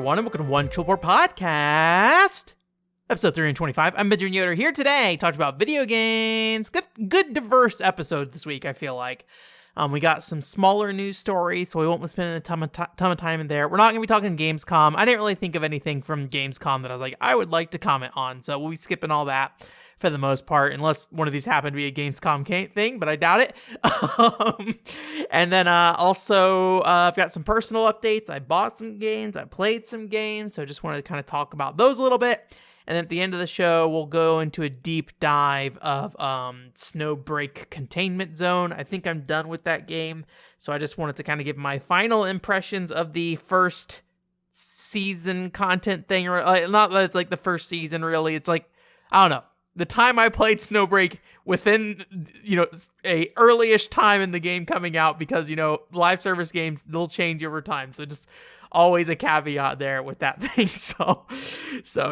everyone, and welcome to One Chillboard Podcast, episode 325. I'm Benjamin Yoder here today, talking about video games. Good diverse episode this week, I feel like. We got some smaller news stories, so we won't be spending a ton of time in there. We're not going to be talking Gamescom. I didn't really think of anything from Gamescom that I was like, I would like to comment on, so we'll be skipping all that for the most part, unless one of these happened to be a Gamescom thing, but I doubt it. And then also, I've got some personal updates. I bought some games, I played some games, so I just wanted to kind of talk about those a little bit. And then at the end of the show, we'll go into a deep dive of Snowbreak Containment Zone. I think I'm done with that game, so I just wanted to kind of give my final impressions of the first season content thing. Or not that it's like the first season, really. It's like, I don't know. The time I played Snowbreak within, a early-ish time in the game coming out, because, live service games, they'll change over time. So just always a caveat there with that thing. So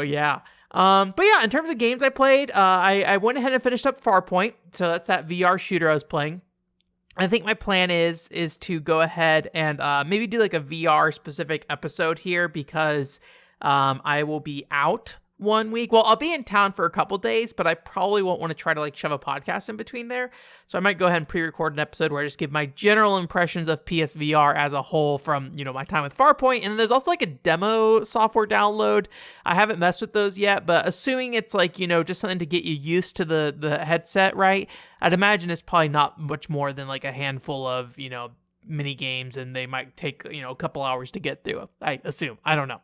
yeah. But yeah, in terms of games I played, I went ahead and finished up Farpoint. So that's that VR shooter I was playing. I think my plan is to go ahead and maybe do like a VR specific episode here, because I will be out 1 week. Well, I'll be in town for a couple days, but I probably won't want to try to like shove a podcast in between there. So I might go ahead and pre-record an episode where I just give my general impressions of PSVR as a whole from, my time with Farpoint. And then there's also like a demo software download. I haven't messed with those yet, but assuming it's like, just something to get you used to the headset, right? I'd imagine it's probably not much more than like a handful of, mini games, and they might take, a couple hours to get through. I assume. I don't know.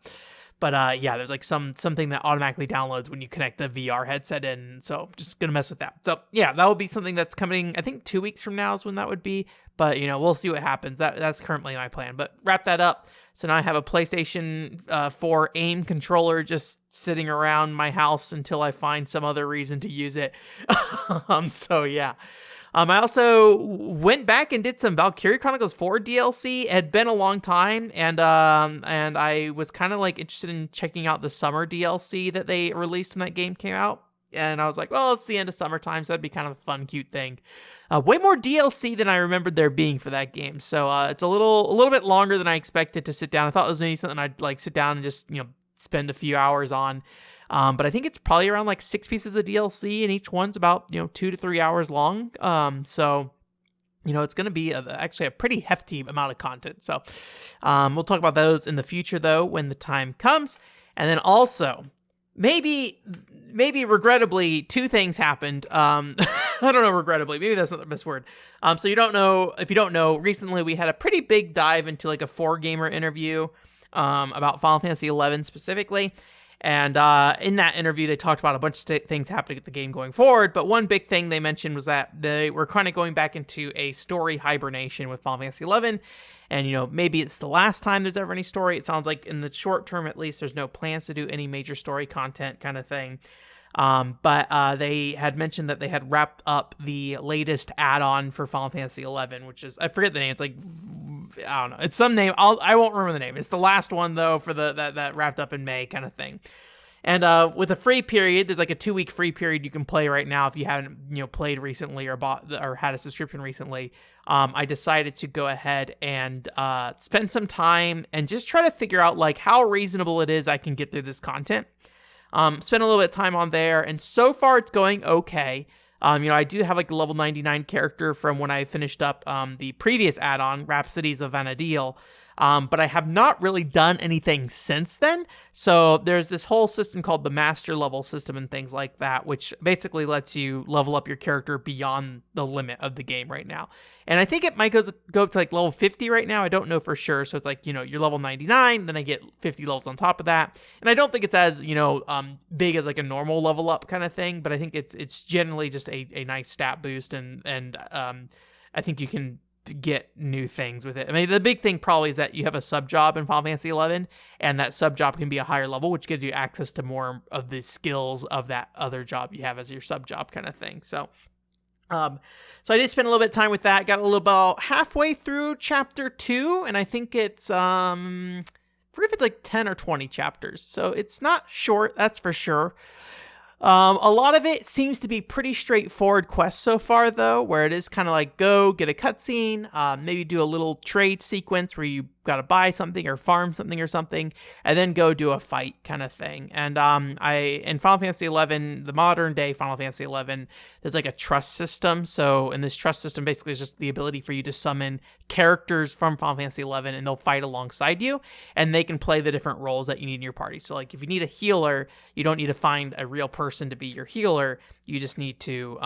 But yeah, there's like something that automatically downloads when you connect the VR headset in. So just going to mess with that. So yeah, that will be something that's coming, I think 2 weeks from now is when that would be. But, we'll see what happens. That's currently my plan. But wrap that up. So now I have a PlayStation 4 aim controller just sitting around my house until I find some other reason to use it. So yeah. I also went back and did some Valkyria Chronicles 4 DLC. It had been a long time, and I was kind of like interested in checking out the summer DLC that they released when that game came out. And I was like, well, it's the end of summertime, so that'd be kind of a fun, cute thing. Way more DLC than I remembered there being for that game. So it's a little bit longer than I expected to sit down. I thought it was maybe something I'd like sit down and just spend a few hours on. But I think it's probably around like 6 pieces of DLC, and each one's about 2 to 3 hours long. So it's going to be actually a pretty hefty amount of content. So we'll talk about those in the future, though, when the time comes. And then also, maybe regrettably, 2 things happened. I don't know, regrettably, maybe that's not the best word. So if you don't know, recently we had a pretty big dive into like a 4Gamer interview about Final Fantasy XI specifically. And in that interview, they talked about a bunch of things happening at the game going forward. But one big thing they mentioned was that they were kind of going back into a story hibernation with Final Fantasy XI. And, maybe it's the last time there's ever any story. It sounds like in the short term, at least, there's no plans to do any major story content kind of thing. But they had mentioned that they had wrapped up the latest add-on for Final Fantasy XI, which is, I forget the name. It's like, I don't know. It's some name. I won't remember the name. It's the last one, though, for that wrapped up in May kind of thing. And with a free period, there's like a 2-week free period you can play right now if you haven't played recently or bought or had a subscription recently. I decided to go ahead and spend some time and just try to figure out like how reasonable it is I can get through this content. Spend a little bit of time on there, and so far it's going okay. I do have like a level 99 character from when I finished up the previous add-on, Rhapsodies of Vana'diel. But I have not really done anything since then. So there's this whole system called the master level system and things like that, which basically lets you level up your character beyond the limit of the game right now. And I think it might go up to like level 50 right now. I don't know for sure. So it's like, you're level 99, then I get 50 levels on top of that. And I don't think it's as, big as like a normal level up kind of thing, but I think it's generally just a nice stat boost. And I think you can get new things with it. I mean, the big thing probably is that you have a sub job in Final Fantasy XI, and that sub job can be a higher level, which gives you access to more of the skills of that other job you have as your sub job kind of thing. So I did spend a little bit of time with that. Got a little about halfway through chapter 2, and I think it's I forget if it's like 10 or 20 chapters. So it's not short, that's for sure. A lot of it seems to be pretty straightforward quests so far, though, where it is kind of like go get a cutscene, maybe do a little trade sequence where you got to buy something or farm something or something, and then go do a fight kind of thing. And in Final Fantasy XI, the modern day Final Fantasy XI, there's like a trust system. So in this trust system, basically is just the ability for you to summon characters from Final Fantasy XI, and they'll fight alongside you, and they can play the different roles that you need in your party. So like if you need a healer, you don't need to find a real person to be your healer. You just need to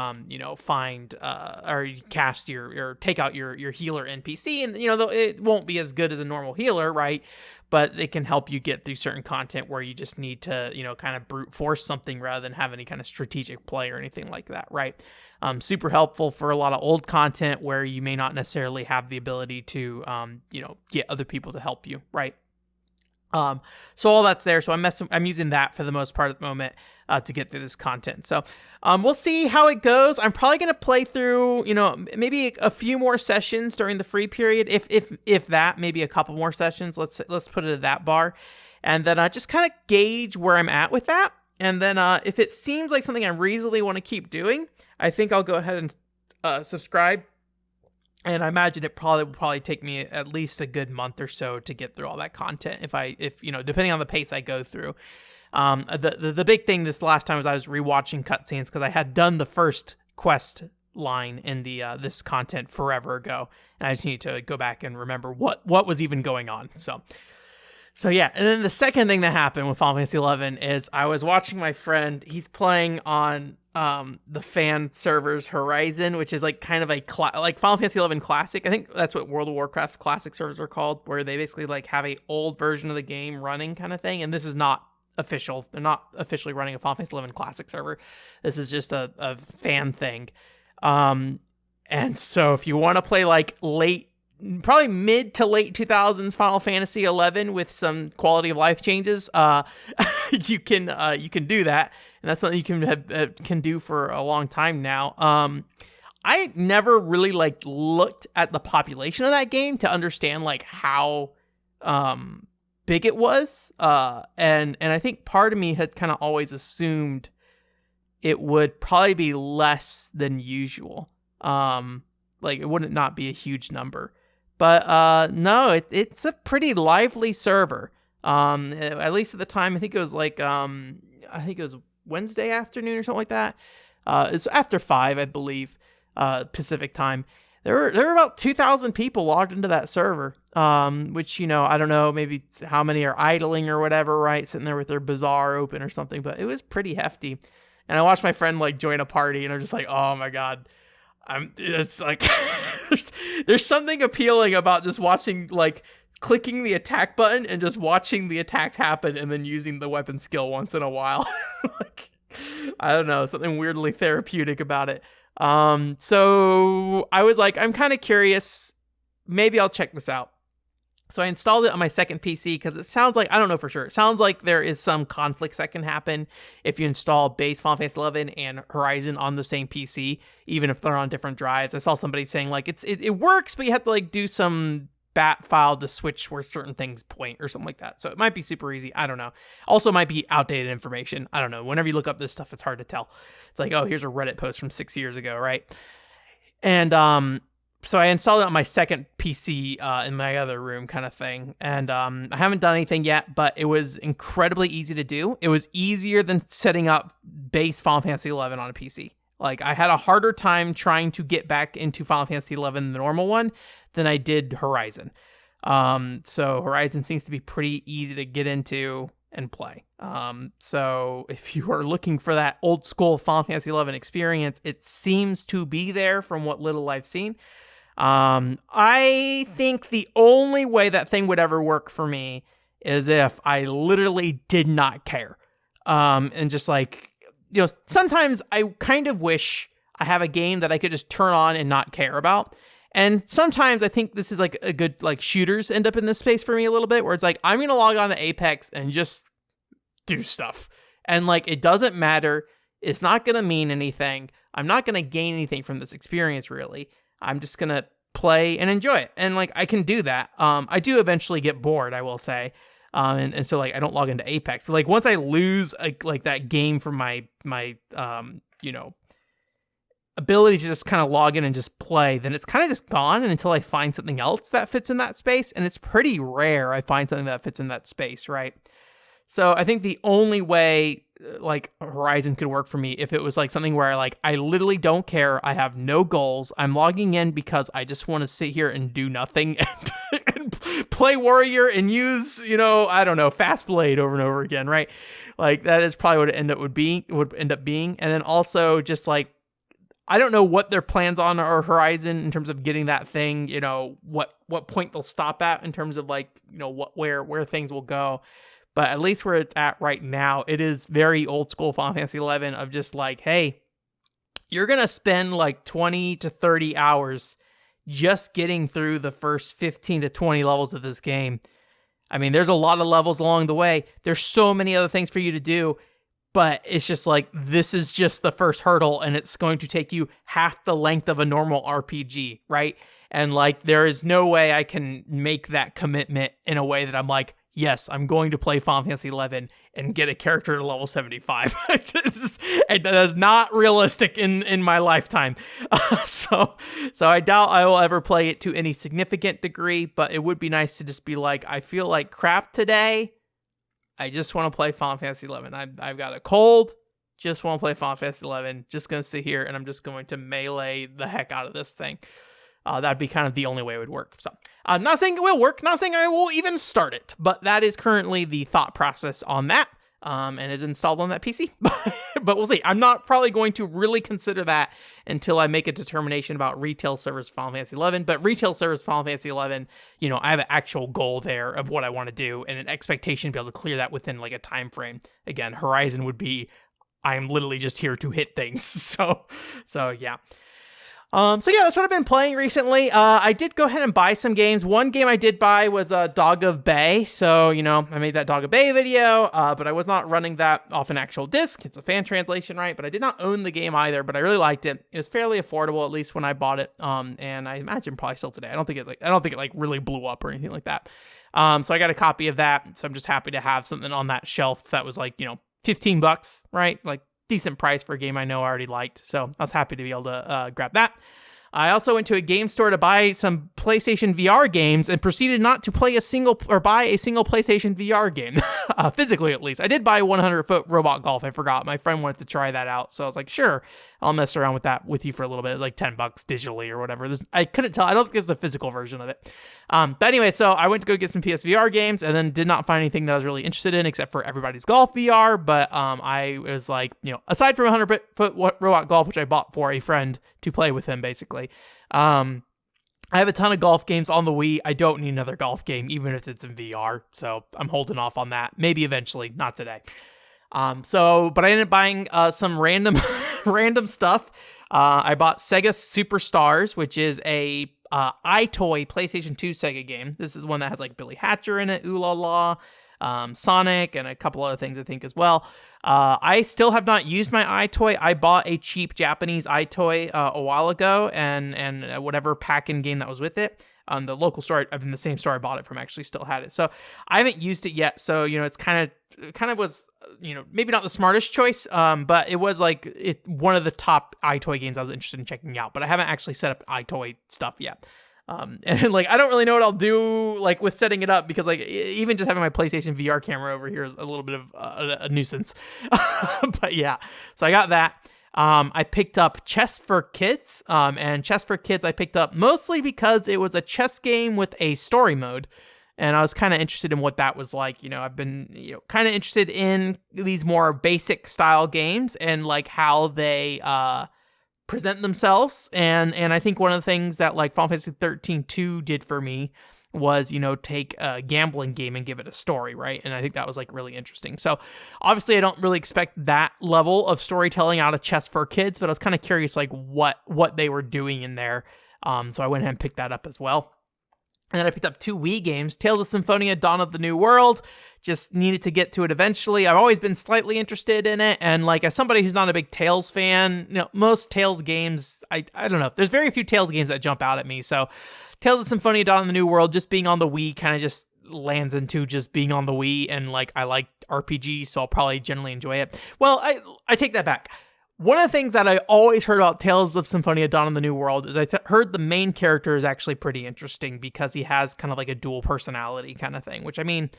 find or cast or take out your healer NPC, and it won't be as good as a normal healer, right? But it can help you get through certain content where you just need to kind of brute force something rather than have any kind of strategic play or anything like that, right? Super helpful for a lot of old content where you may not necessarily have the ability to get other people to help you, right? So all that's there. So I'm using that for the most part at the moment to get through this content. So we'll see how it goes. I'm probably going to play through, maybe a few more sessions during the free period. If that, maybe a couple more sessions. Let's put it at that bar. And then just kind of gauge where I'm at with that. And then if it seems like something I reasonably want to keep doing, I think I'll go ahead and subscribe. And I imagine it will probably take me at least a good month or so to get through all that content. If depending on the pace I go through. The big thing this last time was I was rewatching cutscenes because I had done the first quest line in the this content forever ago, and I just need to go back and remember what was even going on. So yeah, and then the second thing that happened with Final Fantasy XI is I was watching my friend. He's playing on the fan servers Horizon, which is like kind of like Final Fantasy XI Classic. I think that's what World of Warcraft Classic servers are called, where they basically like have a old version of the game running kind of thing. And this is not official. They're not officially running a Final Fantasy XI Classic server. This is just a fan thing. And so if you want to play like probably mid to late 2000s Final Fantasy XI with some quality of life changes, you can do that, and that's something you can do for a long time now. I never really looked at the population of that game to understand how big it was, and I think part of me had kind of always assumed it would probably be less than usual. It wouldn't not be a huge number. But no, it's a pretty lively server. At least at the time, I think it was Wednesday afternoon or something like that. It's after 5, I believe, Pacific time. There were about 2,000 people logged into that server. Which I don't know, maybe how many are idling or whatever, right? Sitting there with their bazaar open or something. But it was pretty hefty. And I watched my friend join a party, and I'm just like, oh my god. It's like there's something appealing about just watching, clicking the attack button and just watching the attacks happen and then using the weapon skill once in a while. I don't know, something weirdly therapeutic about it. So I was like, I'm kind of curious. Maybe I'll check this out. So I installed it on my second PC because it sounds like, I don't know for sure, it sounds like there is some conflicts that can happen if you install base Final Fantasy XI and Horizon on the same PC, even if they're on different drives. I saw somebody saying it works, but you have to do some bat file to switch where certain things point or something like that. So it might be super easy. I don't know. Also might be outdated information. I don't know. Whenever you look up this stuff, it's hard to tell. It's like, oh, here's a Reddit post from 6 years ago, right? And so I installed it on my second PC in my other room kind of thing. And I haven't done anything yet, but it was incredibly easy to do. It was easier than setting up base Final Fantasy XI on a PC. I had a harder time trying to get back into Final Fantasy XI, the normal one, than I did Horizon. So Horizon seems to be pretty easy to get into and play. So if you are looking for that old school Final Fantasy XI experience, it seems to be there from what little I've seen. I think the only way that thing would ever work for me is if I literally did not care. And just sometimes I kind of wish I have a game that I could just turn on and not care about. And sometimes I think this is a good, shooters end up in this space for me a little bit, where it's I'm going to log on to Apex and just do stuff. And it doesn't matter. It's not going to mean anything. I'm not going to gain anything from this experience, really. I'm just going to play and enjoy it. And I can do that. I do eventually get bored, I will say. And so like I don't log into Apex. But like once I lose like that game from my ability to just kind of log in and just play, then it's kind of just gone until I find something else that fits in that space. And it's pretty rare I find something that fits in that space, right? So I think the only way like Horizon could work for me if it was like something where like I literally don't care, I have no goals, I'm logging in because I just want to sit here and do nothing and play Warrior and use, I don't know, Fast Blade over and over again, right? Like that is probably what it would end up being. And then also just like I don't know what their plans on our Horizon in terms of getting that thing, what point they'll stop at in terms of like, where things will go. But at least where it's at right now, it is very old school Final Fantasy XI of just like, hey, you're going to spend like 20 to 30 hours just getting through the first 15 to 20 levels of this game. I mean, there's a lot of levels along the way. There's so many other things for you to do. But it's just like, this is just the first hurdle, and it's going to take you half the length of a normal RPG, right? And like, there is no way I can make that commitment in a way that I'm like, yes, I'm going to play Final Fantasy XI and get a character to level 75. And that is not realistic in my lifetime. So I doubt I will ever play it to any significant degree, but it would be nice to just be like, I feel like crap today. I just want to play Final Fantasy XI. I've got a cold. Just want to play Final Fantasy XI. Just going to sit here and I'm just going to melee the heck out of this thing. That'd be kind of the only way it would work. So I'm not saying it will work. Not saying I will even start it. But that is currently the thought process on that. And is installed on that PC. But we'll see. I'm not probably going to really consider that until I make a determination about retail servers Final Fantasy XI. But retail servers Final Fantasy XI, I have an actual goal there of what I want to do and an expectation to be able to clear that within like a time frame. Again, Horizon would be, I'm literally just here to hit things. So yeah. So yeah, that's what I've been playing recently. I did go ahead and buy some games. One game I did buy was Dog of Bay. So, I made that Dog of Bay video, but I was not running that off an actual disc. It's a fan translation, right? But I did not own the game either, but I really liked it. It was fairly affordable, at least when I bought it. And I imagine probably still today. I don't think it really blew up or anything like that. So I got a copy of that. So I'm just happy to have something on that shelf that was like, $15, right? Like, decent price for a game I know I already liked. So I was happy to be able to grab that. I also went to a game store to buy some PlayStation VR games and proceeded not to buy a single PlayStation VR game, physically at least. I did buy 100-foot robot golf. I forgot. My friend wanted to try that out, so I was like, sure, I'll mess around with that with you for a little bit. It was like $10 digitally or whatever. I couldn't tell. I don't think there's a physical version of it. But anyway, so I went to go get some PSVR games and then did not find anything that I was really interested in except for Everybody's Golf VR. But I was like, aside from 100-foot robot golf, which I bought for a friend to play with him, basically. I have a ton of golf games on the Wii. I don't need another golf game, even if it's in VR. So I'm holding off on that. Maybe eventually, not today. But I ended up buying some random stuff. I bought Sega Superstars, which is a iToy PlayStation 2 Sega game. This is one that has like Billy Hatcher in it, Ooh La La, Sonic, and a couple other things I think as well. I still have not used my iToy. I bought a cheap Japanese iToy a while ago, and whatever pack-in game that was with it. The local store, I mean, the same store I bought it from actually still had it. So I haven't used it yet. So, it's kind of was, maybe not the smartest choice, but it was like one of the top iToy games I was interested in checking out, but I haven't actually set up iToy stuff yet. And like, I don't really know what I'll do like with setting it up because like even just having my PlayStation VR camera over here is a little bit of a nuisance. But yeah, so I got that. I picked up Chess for Kids, and Chess for Kids I picked up mostly because it was a chess game with a story mode, and I was kind of interested in what that was like. I've been kind of interested in these more basic style games and like how they present themselves, and I think one of the things that like Final Fantasy 13-2 did for me was, take a gambling game and give it a story, right? And I think that was like really interesting. So obviously I don't really expect that level of storytelling out of Chess for Kids, but I was kind of curious like what they were doing in there. So I went ahead and picked that up as well. And then I picked up 2 Wii games, Tales of Symphonia, Dawn of the New World. Just needed to get to it eventually. I've always been slightly interested in it. And like, as somebody who's not a big Tales fan, most Tales games, I don't know. There's very few Tales games that jump out at me. So Tales of Symphonia, Dawn of the New World, just being on the Wii kind of just lands into just being on the Wii, and like I like RPGs, so I'll probably generally enjoy it. Well, I take that back. One of the things that I always heard about Tales of Symphonia Dawn of the New World is heard the main character is actually pretty interesting because he has kind of like a dual personality kind of thing, which I mean,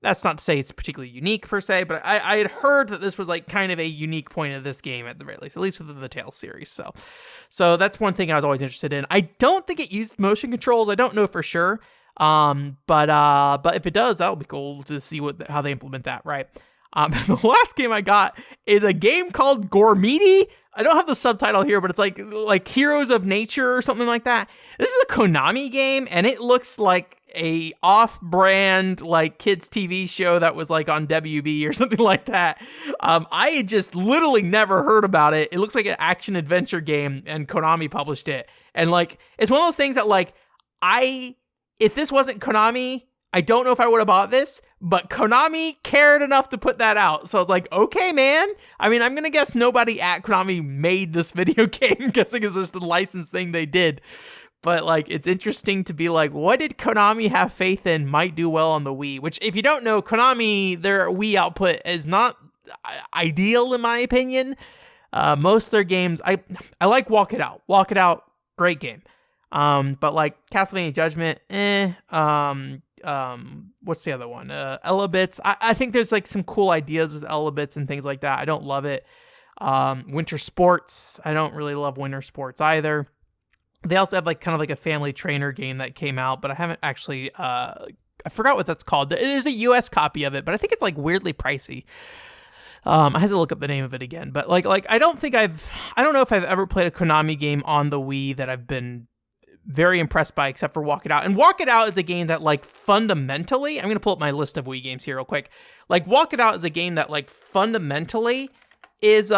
that's not to say it's particularly unique per se, but I had heard that this was like kind of a unique point of this game at the very least, at least within the Tales series. So that's one thing I was always interested in. I don't think it used motion controls. I don't know for sure. But if it does, that'll be cool to see how they implement that, right? The last game I got is a game called Gormiti. I don't have the subtitle here, but it's like Heroes of Nature or something like that. This is a Konami game, and it looks like a off-brand like kids TV show that was like on WB or something like that. I had just literally never heard about it. It looks like an action adventure game, and Konami published it. And like, it's one of those things that like if this wasn't Konami, I don't know if I would have bought this, but Konami cared enough to put that out. So I was like, okay, man. I mean, I'm going to guess nobody at Konami made this video game. I'm guessing it's just the license thing they did. But like, it's interesting to be like, what did Konami have faith in might do well on the Wii? Which, if you don't know, Konami, their Wii output is not ideal in my opinion. Most of their games, I like Walk It Out. Walk It Out, great game. But like Castlevania Judgment, what's the other one? Elebits. I think there's like some cool ideas with Elebits and things like that. I don't love it. Winter Sports. I don't really love Winter Sports either. They also have like kind of like a family trainer game that came out, but I haven't actually, I forgot what that's called. There's a US copy of it, but I think it's like weirdly pricey. I had to look up the name of it again, but like I don't know if I've ever played a Konami game on the Wii that I've been very impressed by, except for Walk It Out. And Walk It Out is a game that like fundamentally, I'm going to pull up my list of Wii games here real quick. Like Walk It Out is a game that like fundamentally is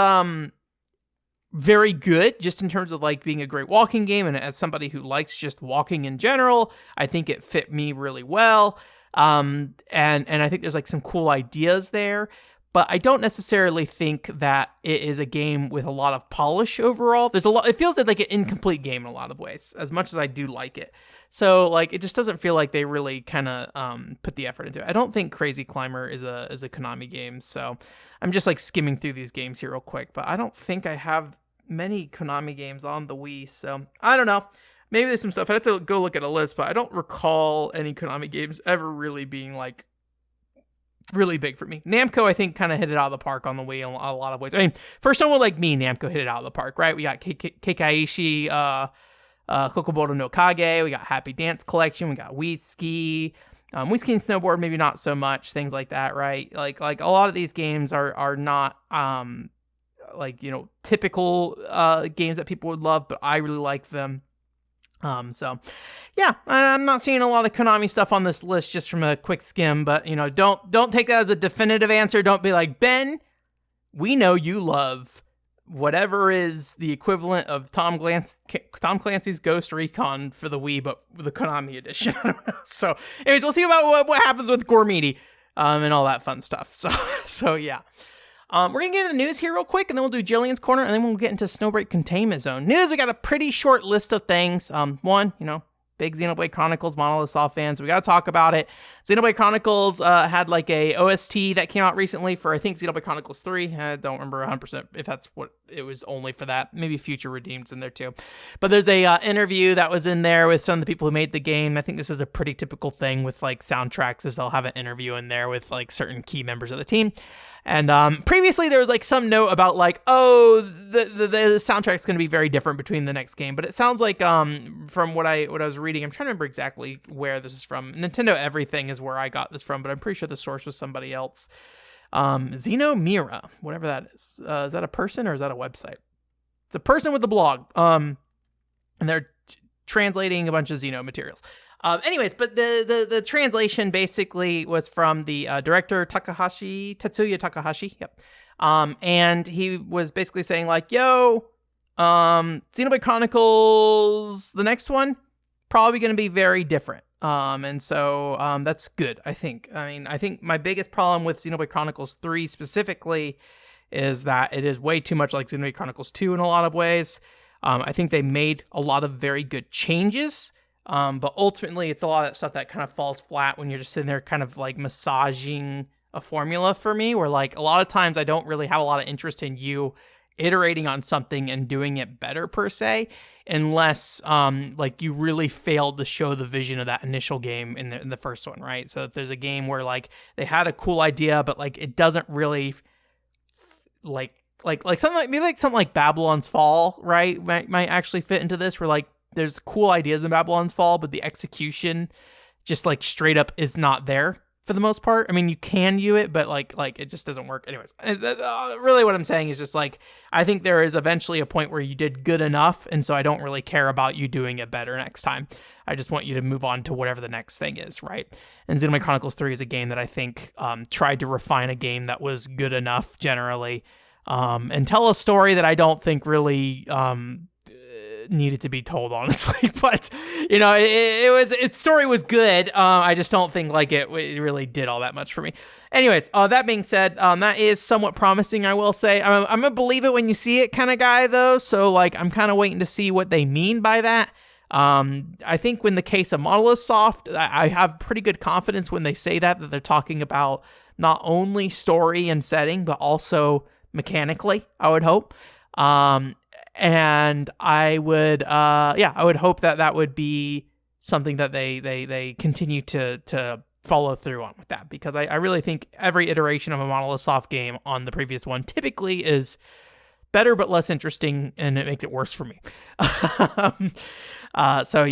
very good just in terms of like being a great walking game. And as somebody who likes just walking in general, I think it fit me really well. And I think there's like some cool ideas there. But I don't necessarily think that it is a game with a lot of polish overall. It feels like an incomplete game in a lot of ways, as much as I do like it. So like, it just doesn't feel like they really kind of put the effort into it. I don't think Crazy Climber is a Konami game. So I'm just like skimming through these games here real quick, but I don't think I have many Konami games on the Wii. So I don't know. Maybe there's some stuff. I'd have to go look at a list, but I don't recall any Konami games ever really being like really big for me. Namco, I think, kind of hit it out of the park on the Wii in a lot of ways. I mean, for someone like me, Namco hit it out of the park, right? We got Keikaishi, Kokobodo no Kage, we got Happy Dance Collection, we got Wii Ski and Snowboard, maybe not so much, things like that, right? Like a lot of these games are not like, you know, typical games that people would love, but I really like them. So yeah, I'm not seeing a lot of Konami stuff on this list just from a quick skim, but you know, don't take that as a definitive answer. Don't be like, Ben, we know you love whatever is the equivalent of Tom Clancy's Ghost Recon for the Wii, but the Konami edition. I don't know. So anyways, we'll see about what happens with Gormiti, and all that fun stuff. So yeah. We're going to get into the news here real quick, and then we'll do Jillian's Corner, and then we'll get into Snowbreak Containment Zone. News, we got a pretty short list of things. One, you know, big Xenoblade Chronicles, Monolith Soft fans. We got to talk about it. Xenoblade Chronicles had like a OST that came out recently for, I think, Xenoblade Chronicles 3. I don't remember 100% if that's what it was only for that. Maybe Future Redeemed's in there too. But there's a interview that was in there with some of the people who made the game. I think this is a pretty typical thing with like soundtracks, is they'll have an interview in there with like certain key members of the team. And previously there was like some note about like, oh, the soundtrack's going to be very different between the next game. But it sounds like from what I was reading, I'm trying to remember exactly where this is from. Nintendo Everything is where I got this from, but I'm pretty sure the source was somebody else. Xenomira, whatever that is. Is that a person or is that a website? It's a person with a blog. And they're translating a bunch of Xeno materials. Anyways, but the translation basically was from the director Tetsuya Takahashi. Yep. And he was basically saying like, yo, Xenoblade Chronicles, the next one, probably going to be very different. And so that's good, I think. I mean, I think my biggest problem with Xenoblade Chronicles 3 specifically is that it is way too much like Xenoblade Chronicles 2 in a lot of ways. I think they made a lot of very good changes. But ultimately, it's a lot of that stuff that kind of falls flat when you're just sitting there kind of like massaging a formula for me, where like a lot of times I don't really have a lot of interest in you iterating on something and doing it better per se, unless like you really failed to show the vision of that initial game in the first one, right? So if there's a game where like they had a cool idea, but like it doesn't really like something like maybe like something like Babylon's Fall, right? Might actually fit into this, where like there's cool ideas in Babylon's Fall, but the execution just like straight up is not there for the most part. I mean, you can do it, but like it just doesn't work. Anyways, really what I'm saying is just like, I think there is eventually a point where you did good enough, and so I don't really care about you doing it better next time. I just want you to move on to whatever the next thing is, right? And Xenoblade Chronicles 3 is a game that I think tried to refine a game that was good enough generally, and tell a story that I don't think really needed to be told, honestly. But you know, its story was good. I just don't think like it really did all that much for me. Anyways, that being said, that is somewhat promising, I will say. I'm gonna believe it when you see it kind of guy though, so like I'm kind of waiting to see what they mean by that. I think in the case of Monolith Soft, I have pretty good confidence when they say that they're talking about not only story and setting, but also mechanically, I would hope. And I would, I would hope that would be something that they continue to follow through on with that, because I really think every iteration of a Monolith Soft game on the previous one typically is better but less interesting, and it makes it worse for me. So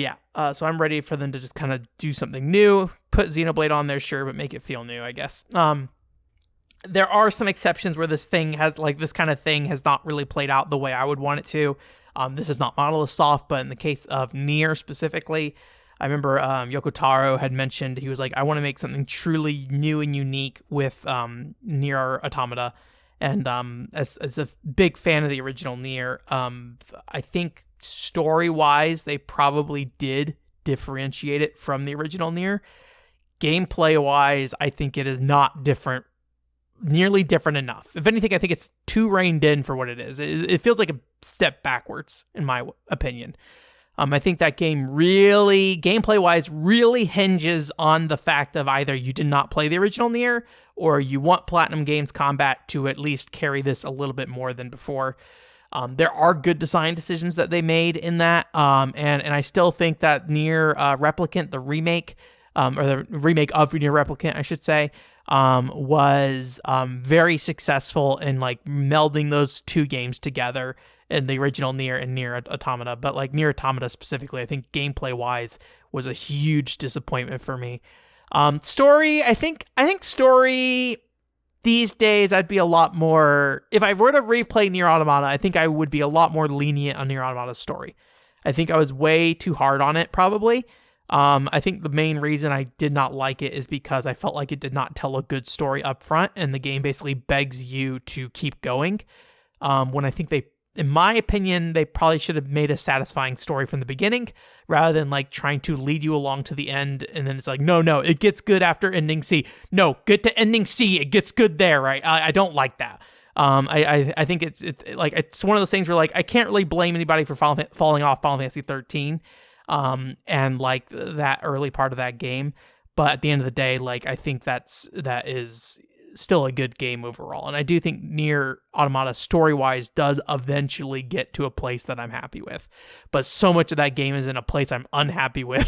I'm ready for them to just kind of do something new, put Xenoblade on there, sure, but make it feel new, I guess. There are some exceptions where this kind of thing has not really played out the way I would want it to. This is not Monolith Soft, but in the case of Nier specifically, I remember Yoko Taro had mentioned, he was like, I want to make something truly new and unique with Nier Automata. And as a big fan of the original Nier, I think story-wise, they probably did differentiate it from the original Nier. Gameplay-wise, I think it is not nearly different enough. If anything, I think it's too reined in for what it is. It feels like a step backwards, in my opinion. I think that game really, gameplay-wise, really hinges on the fact of either you did not play the original Nier, or you want Platinum Games Combat to at least carry this a little bit more than before. There are good design decisions that they made in that, and I still think that Nier Replicant, the remake, or the remake of Nier Replicant, I should say, was very successful in like melding those two games together in the original Nier and Nier Automata. But like Nier Automata specifically, I think gameplay wise was a huge disappointment for me. Story, I think story these days I'd be a lot more, if I were to replay Nier Automata, I think I would be a lot more lenient on Nier Automata's story. I think I was way too hard on it probably. I think the main reason I did not like it is because I felt like it did not tell a good story up front, and the game basically begs you to keep going. When I think in my opinion, they probably should have made a satisfying story from the beginning, rather than like trying to lead you along to the end, and then it's like, no, it gets good after ending C. No, get to ending C, it gets good there, right? I don't like that. I think it's one of those things where like I can't really blame anybody for falling off Final Fantasy 13. And like that early part of that game, but at the end of the day, like I think that is still a good game overall, and I do think Nier Automata story-wise does eventually get to a place that I'm happy with, but so much of that game is in a place I'm unhappy with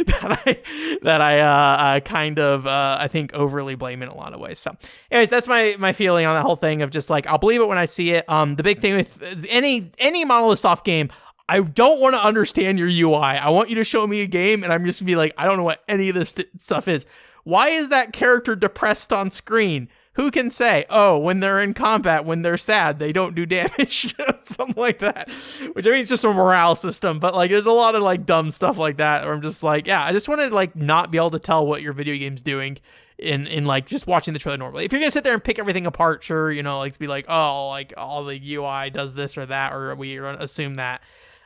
that I kind of I think overly blame in a lot of ways. So anyways, that's my feeling on that whole thing of just like, I'll believe it when I see it. The big thing with any Monolith Soft game, I don't want to understand your UI. I want you to show me a game, and I'm just going to be like, I don't know what any of this stuff is. Why is that character depressed on screen? Who can say, oh, when they're in combat, when they're sad, they don't do damage? Something like that. Which, I mean, it's just a morale system, but like there's a lot of like dumb stuff like that where I'm just like, yeah, I just want to like not be able to tell what your video game's doing in like just watching the trailer normally. If you're gonna sit there and pick everything apart, sure, you know, like to be like, oh, like all the UI does this or that, or we assume that.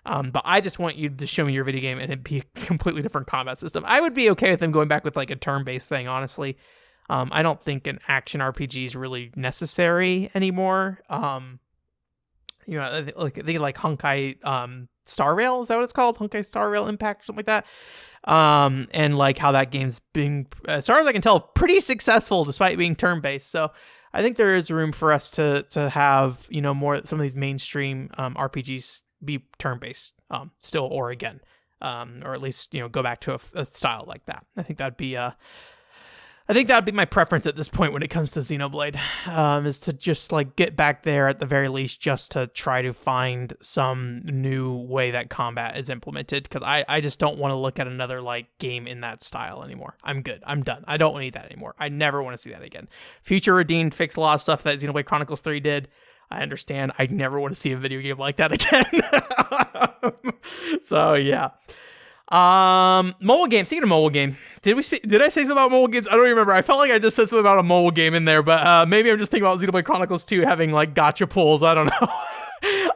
But I just want you to show me your video game and it'd be a completely different combat system. I would be okay with them going back with like a turn-based thing, honestly. I don't think an action RPG is really necessary anymore. you know, I think like Honkai Star Rail, is that what it's called? Honkai Star Rail Impact or something like that. And like how that game's been, as far as I can tell, pretty successful despite being turn-based. So I think there is room for us to have, you know, more some of these mainstream RPGs be turn-based still or again, or at least, you know, go back to a style like that. I think that'd be my preference at this point when it comes to Xenoblade, is to just like get back there at the very least, just to try to find some new way that combat is implemented. Because I just don't want to look at another like game in that style anymore. I'm good. I'm done. I don't need that anymore. I never want to see that again. Future Redeemed fixed a lot of stuff that Xenoblade Chronicles 3 did. I understand. I never want to see a video game like that again. So yeah. Mobile game. Speaking of mobile game, did I say something about mobile games? I don't remember. I felt like I just said something about a mobile game in there, but maybe I'm just thinking about Xenoblade Chronicles 2 having like gacha pulls. I don't know.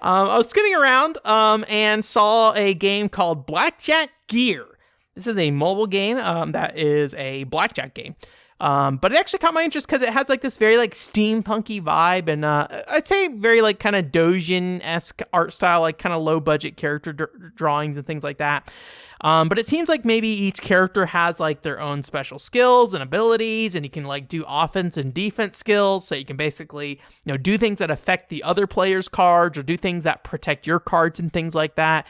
I was skimming around and saw a game called Blackjack Gear. This is a mobile game that is a blackjack game. But it actually caught my interest because it has like this very like steampunky vibe, and I'd say very like kind of Dojin-esque art style, like kind of low budget character drawings and things like that. But it seems like maybe each character has like their own special skills and abilities, and you can like do offense and defense skills. So you can basically, you know, do things that affect the other player's cards or do things that protect your cards and things like that.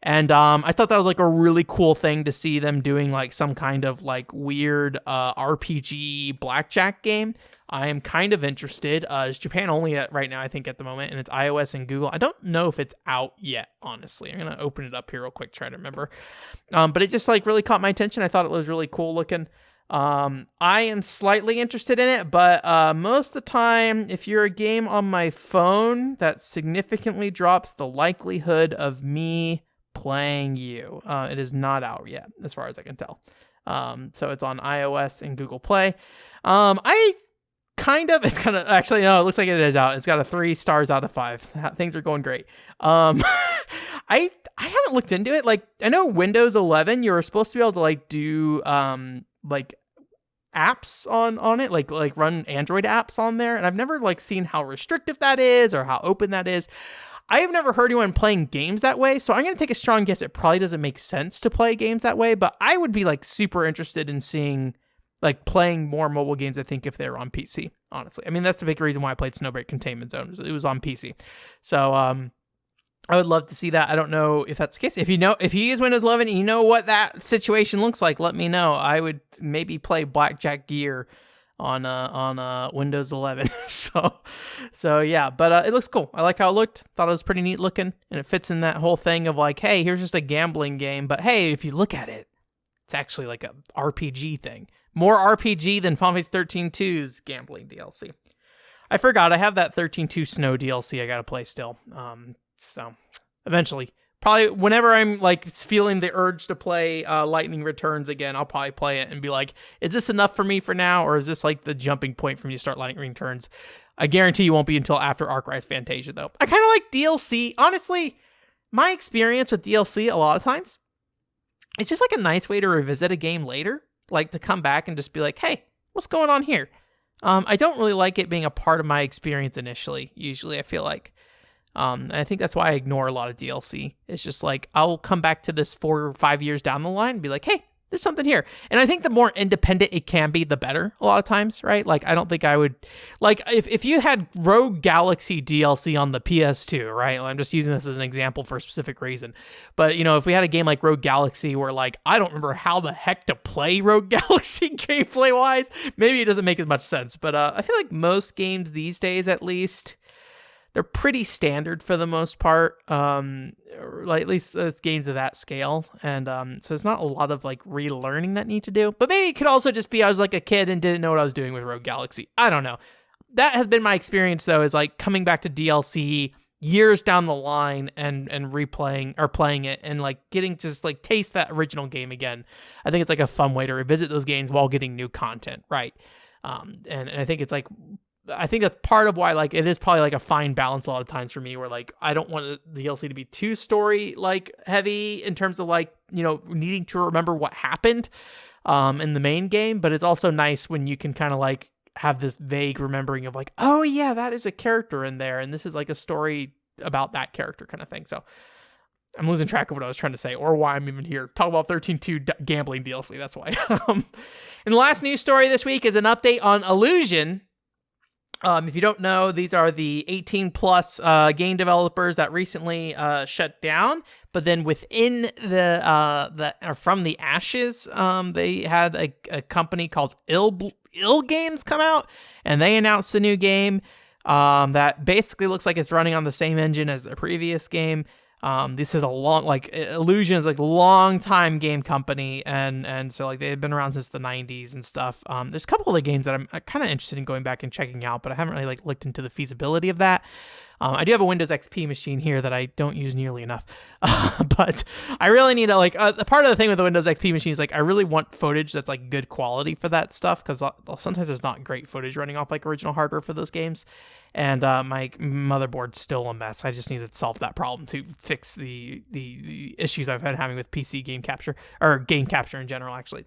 And I thought that was like a really cool thing to see them doing like some kind of like weird RPG blackjack game. I am kind of interested. It's Japan only right now, I think, at the moment, and it's iOS and Google. I don't know if it's out yet, honestly. I'm going to open it up here real quick, try to remember. But it just like really caught my attention. I thought it was really cool looking. I am slightly interested in it, but most of the time, if you're a game on my phone, that significantly drops the likelihood of me playing you. It is not out yet, as far as I can tell. So it's on iOS and Google Play. Actually, no, it looks like it is out. It's got a 3 stars out of 5. Things are going great. I haven't looked into it. Like, I know Windows 11, you're supposed to be able to like do like apps on it, like run Android apps on there, and I've never like seen how restrictive that is or how open that is. I have never heard anyone playing games that way, so I'm going to take a strong guess it probably doesn't make sense to play games that way, but I would be like super interested in seeing like playing more mobile games, I think, if they're on PC, honestly. I mean, that's a big reason why I played Snowbreak Containment Zone. It was on PC. So I would love to see that. I don't know if that's the case. If you use Windows 11 and you know what that situation looks like, let me know. I would maybe play Blackjack Gear on Windows 11. so yeah, but it looks cool. I like how it looked. Thought it was pretty neat looking, and it fits in that whole thing of like, hey, here's just a gambling game, but hey, if you look at it, it's actually like a RPG thing. More RPG than Final Fantasy 13 2's gambling DLC. I forgot I have that 13-2 Snow DLC I gotta play still. So eventually, probably whenever I'm like feeling the urge to play Lightning Returns again, I'll probably play it and be like, is this enough for me for now, or is this like the jumping point for me to start Lightning Returns? I guarantee you won't be until after Arc-Rise Fantasia, though. I kind of like DLC. Honestly, my experience with DLC a lot of times, it's just like a nice way to revisit a game later, like to come back and just be like, hey, what's going on here? I don't really like it being a part of my experience initially, usually, I feel like. I think that's why I ignore a lot of DLC. It's just like, I'll come back to this 4 or 5 years down the line and be like, hey, there's something here. And I think the more independent it can be, the better a lot of times, right? Like, I don't think I would, like, if you had Rogue Galaxy DLC on the PS2, right? I'm just using this as an example for a specific reason. But, you know, if we had a game like Rogue Galaxy where, like, I don't remember how the heck to play Rogue Galaxy gameplay-wise, maybe it doesn't make as much sense. But I feel like most games these days, at least, they're pretty standard for the most part, like at least it's games of that scale, and so it's not a lot of like relearning that need to do. But maybe it could also just be I was like a kid and didn't know what I was doing with Rogue Galaxy. I don't know. That has been my experience though, is like coming back to DLC years down the line and replaying or playing it and like getting to just like taste that original game again. I think it's like a fun way to revisit those games while getting new content, right? And I think it's like, I think that's part of why, like, it is probably like a fine balance a lot of times for me where like, I don't want the DLC to be too story like heavy in terms of like, you know, needing to remember what happened in the main game. But it's also nice when you can kind of like have this vague remembering of like, oh yeah, that is a character in there. And this is like a story about that character kind of thing. So I'm losing track of what I was trying to say or why I'm even here. Talk about 13.2 gambling DLC. That's why. And the last news story this week is an update on Illusion. If you don't know, these are the 18 plus game developers that recently shut down. But then within from the ashes, they had a company called Ill Games come out, and they announced a new game that basically looks like it's running on the same engine as their previous game. This is Illusion is like a long time game company, and so like they've been around since the 90s and stuff. There's a couple other games that I'm kind of interested in going back and checking out, but I haven't really like looked into the feasibility of that. I do have a Windows XP machine here that I don't use nearly enough, but I really need to part of the thing with the Windows XP machine is like I really want footage that's like good quality for that stuff, because sometimes there's not great footage running off like original hardware for those games, and my motherboard's still a mess. I just need to solve that problem to fix the issues I've been having with PC game capture, or game capture in general, actually.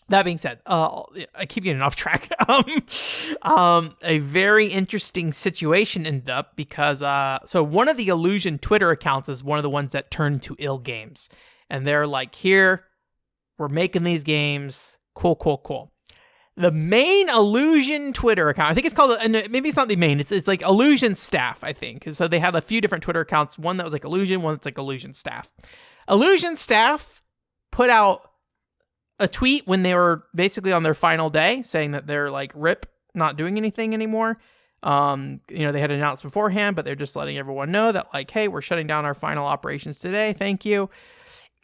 That being said, I keep getting off track. A very interesting situation ended up because so one of the Illusion Twitter accounts is one of the ones that turned to Ill Games, and they're like, "Here, we're making these games. Cool." The main Illusion Twitter account, I think it's called, and maybe it's not the main. It's like Illusion Staff, I think. So they had a few different Twitter accounts. One that was like Illusion, one that's like Illusion Staff. Illusion Staff put out a tweet when they were basically on their final day saying that they're like RIP, not doing anything anymore. They had announced beforehand, but they're just letting everyone know that like, hey, we're shutting down our final operations today. Thank you.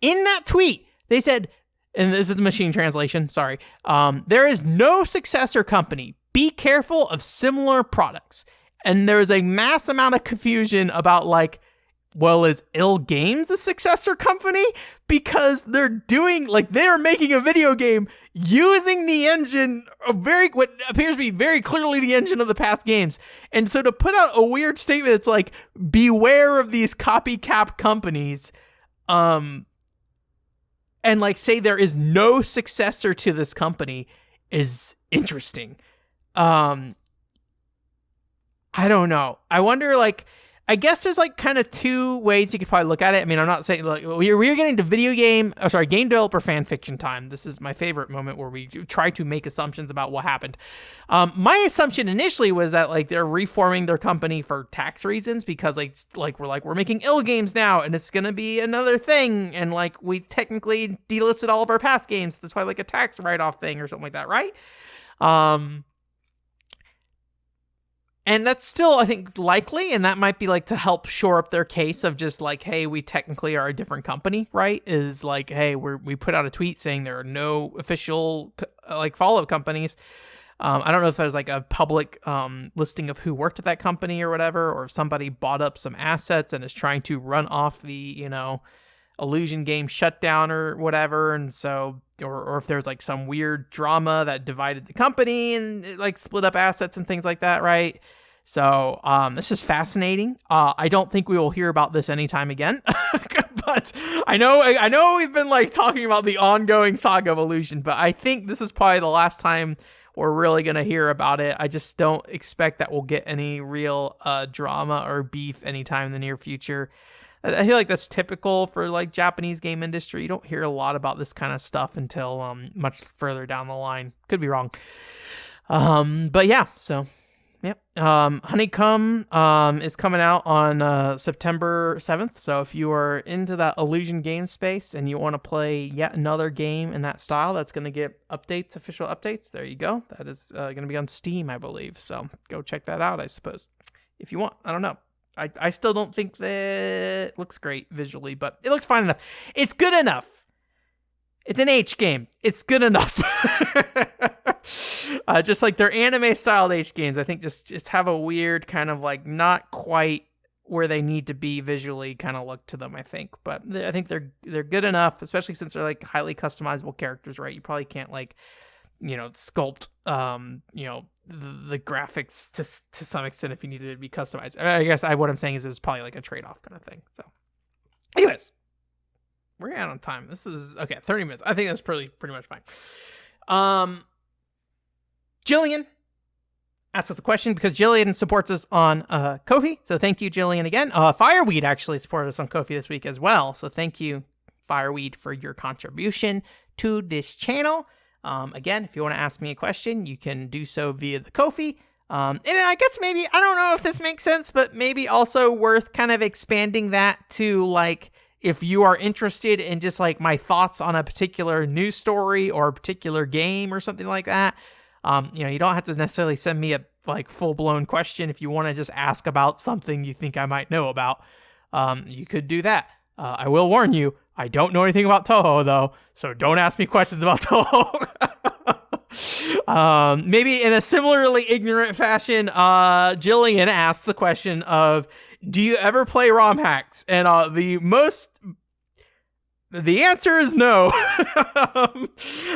In that tweet, they said, and this is machine translation, sorry. There is no successor company. Be careful of similar products. And there's a mass amount of confusion about like, well, is Ill Games a successor company? Because they're making a video game using the engine of what appears to be very clearly the engine of the past games. And so to put out a weird statement, it's like, beware of these copycat companies, and like say there is no successor to this company is interesting. I don't know. I wonder, like, I guess there's like kind of two ways you could probably look at it. I mean, I'm not saying like we're getting to game developer fan fiction time. This is my favorite moment where we try to make assumptions about what happened. My assumption initially was that like they're reforming their company for tax reasons, because we're making Ill Games now and it's gonna be another thing, and like we technically delisted all of our past games. That's why like a tax write-off thing or something like that, right? And that's still, I think, likely, and that might be like to help shore up their case of just like, hey, we technically are a different company, right? Is like, hey, we put out a tweet saying there are no official like follow-up companies. I don't know if there's like a public listing of who worked at that company or whatever, or if somebody bought up some assets and is trying to run off the, Illusion game shutdown or whatever, and so or if there's like some weird drama that divided the company and it, like split up assets and things like that, right? So this is fascinating. I don't think we will hear about this anytime again, but I know we've been like talking about the ongoing saga of Illusion, but I think this is probably the last time we're really gonna hear about it. I just don't expect that we'll get any real drama or beef anytime in the near future. I feel like that's typical for like Japanese game industry. You don't hear a lot about this kind of stuff until much further down the line. Could be wrong. But yeah, so yeah. Honeycomb is coming out on September 7th. So if you are into that Illusion game space and you want to play yet another game in that style that's going to get updates, official updates, there you go. That is going to be on Steam, I believe. So go check that out, I suppose, if you want. I don't know. I still don't think that looks great visually, but it looks fine enough. It's good enough. It's an H game. It's good enough. Just like their anime-styled H games, I think just have a weird kind of like not quite where they need to be visually kind of look to them, I think. But I think they're good enough, especially since they're like highly customizable characters, right? You probably can't like, sculpt, the graphics to some extent if you needed it to be customized. I guess what I'm saying is it's probably like a trade-off kind of thing. So anyways, we're out on time. This is okay, 30 minutes. I think that's pretty much fine. Jillian, ask us a question because Jillian supports us on Ko-fi. So thank you, Jillian, again. Fireweed actually supported us on Ko-fi this week as well. So thank you, Fireweed, for your contribution to this channel. Again, if you want to ask me a question, you can do so via the Ko-fi. And I guess maybe, I don't know if this makes sense, but maybe also worth kind of expanding that to like, if you are interested in just like my thoughts on a particular news story or a particular game or something like that, you don't have to necessarily send me a like full-blown question. If you want to just ask about something you think I might know about, you could do that. I will warn you, I don't know anything about Toho though, so don't ask me questions about Toho. Maybe in a similarly ignorant fashion, Jillian asked the question of, do you ever play ROM hacks? And the answer is no.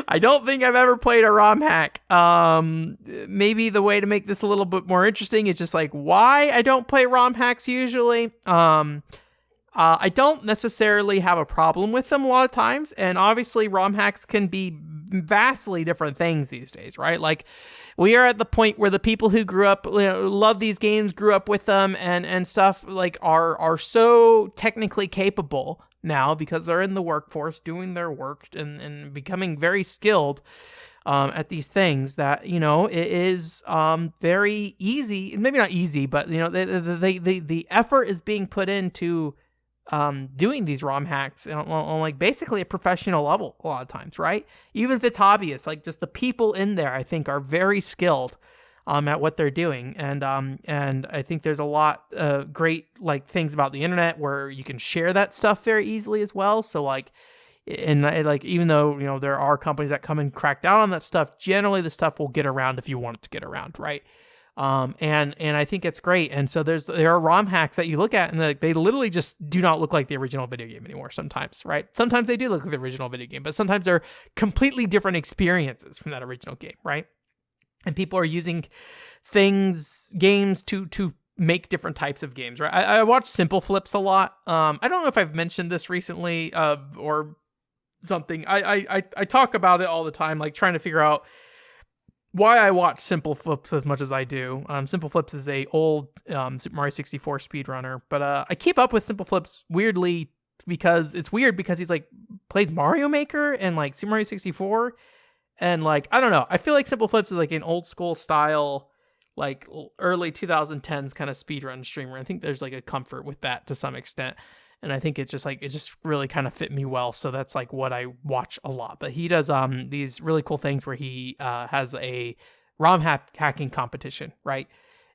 I don't think I've ever played a ROM hack. Maybe the way to make this a little bit more interesting is just like why I don't play ROM hacks usually. I don't necessarily have a problem with them a lot of times, and obviously ROM hacks can be vastly different things these days, right? Like, we are at the point where the people who grew up, love these games, grew up with them, and stuff, like, are so technically capable now because they're in the workforce doing their work and becoming very skilled at these things that, it is very easy, maybe not easy, but, the effort is being put into doing these ROM hacks on like basically a professional level a lot of times, right? Even if it's hobbyists, like just the people in there, I think are very skilled at what they're doing. And I think there's a lot of great like things about the internet where you can share that stuff very easily as well. So like, and like, even though, there are companies that come and crack down on that stuff, generally the stuff will get around if you want it to get around, right? And I think it's great. And so there are ROM hacks that you look at and they literally just do not look like the original video game anymore sometimes, right? Sometimes they do look like the original video game, but sometimes they're completely different experiences from that original game, right? And people are using games to make different types of games, right? I watch Simple Flips a lot. I don't know if I've mentioned this recently, or something. I talk about it all the time, like trying to figure out why I watch Simple Flips as much as I do. Simple Flips is a old Super Mario 64 speedrunner, but I keep up with Simple Flips weirdly because he's like plays Mario Maker and like Super Mario 64, and like I don't know. I feel like Simple Flips is like an old school style, like early 2010s kind of speedrun streamer. I think there's like a comfort with that to some extent. And I think it just really kind of fit me well. So that's like what I watch a lot. But he does these really cool things where he has a ROM hacking competition, right?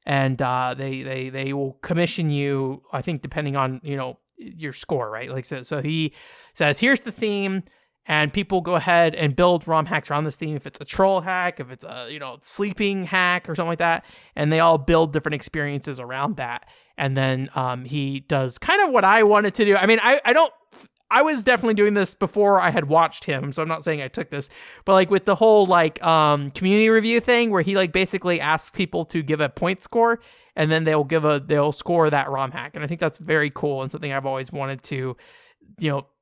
And they will commission you, I think, depending on your score, right? Like so he says, here's the theme, and people go ahead and build ROM hacks around this theme. If it's a troll hack, if it's a sleeping hack or something like that, and they all build different experiences around that. And then he does kind of what I wanted to do. I mean, I was definitely doing this before I had watched him, so I'm not saying I took this, but like with the whole like community review thing where he like basically asks people to give a point score, and then they'll score that ROM hack. And I think that's very cool and something I've always wanted to,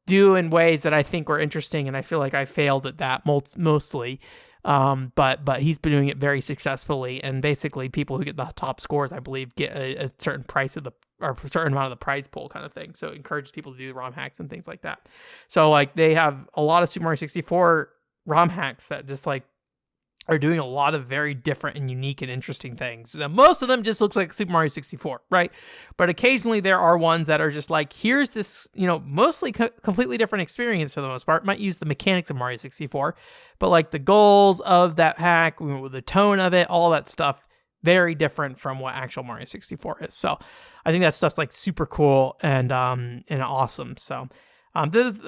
do in ways that I think were interesting, and I feel like I failed at that mostly. But he's been doing it very successfully, and basically people who get the top scores, I believe, get a certain price or a certain amount of the prize pool kind of thing. So it encourages people to do ROM hacks and things like that. So like they have a lot of Super Mario 64 ROM hacks that just like are doing a lot of very different and unique and interesting things. Now, most of them just looks like Super Mario 64, right? But occasionally there are ones that are just like, here's this, mostly completely different experience for the most part. Might use the mechanics of Mario 64, but like the goals of that hack, the tone of it, all that stuff, very different from what actual Mario 64 is. So I think that stuff's like super cool and awesome. So I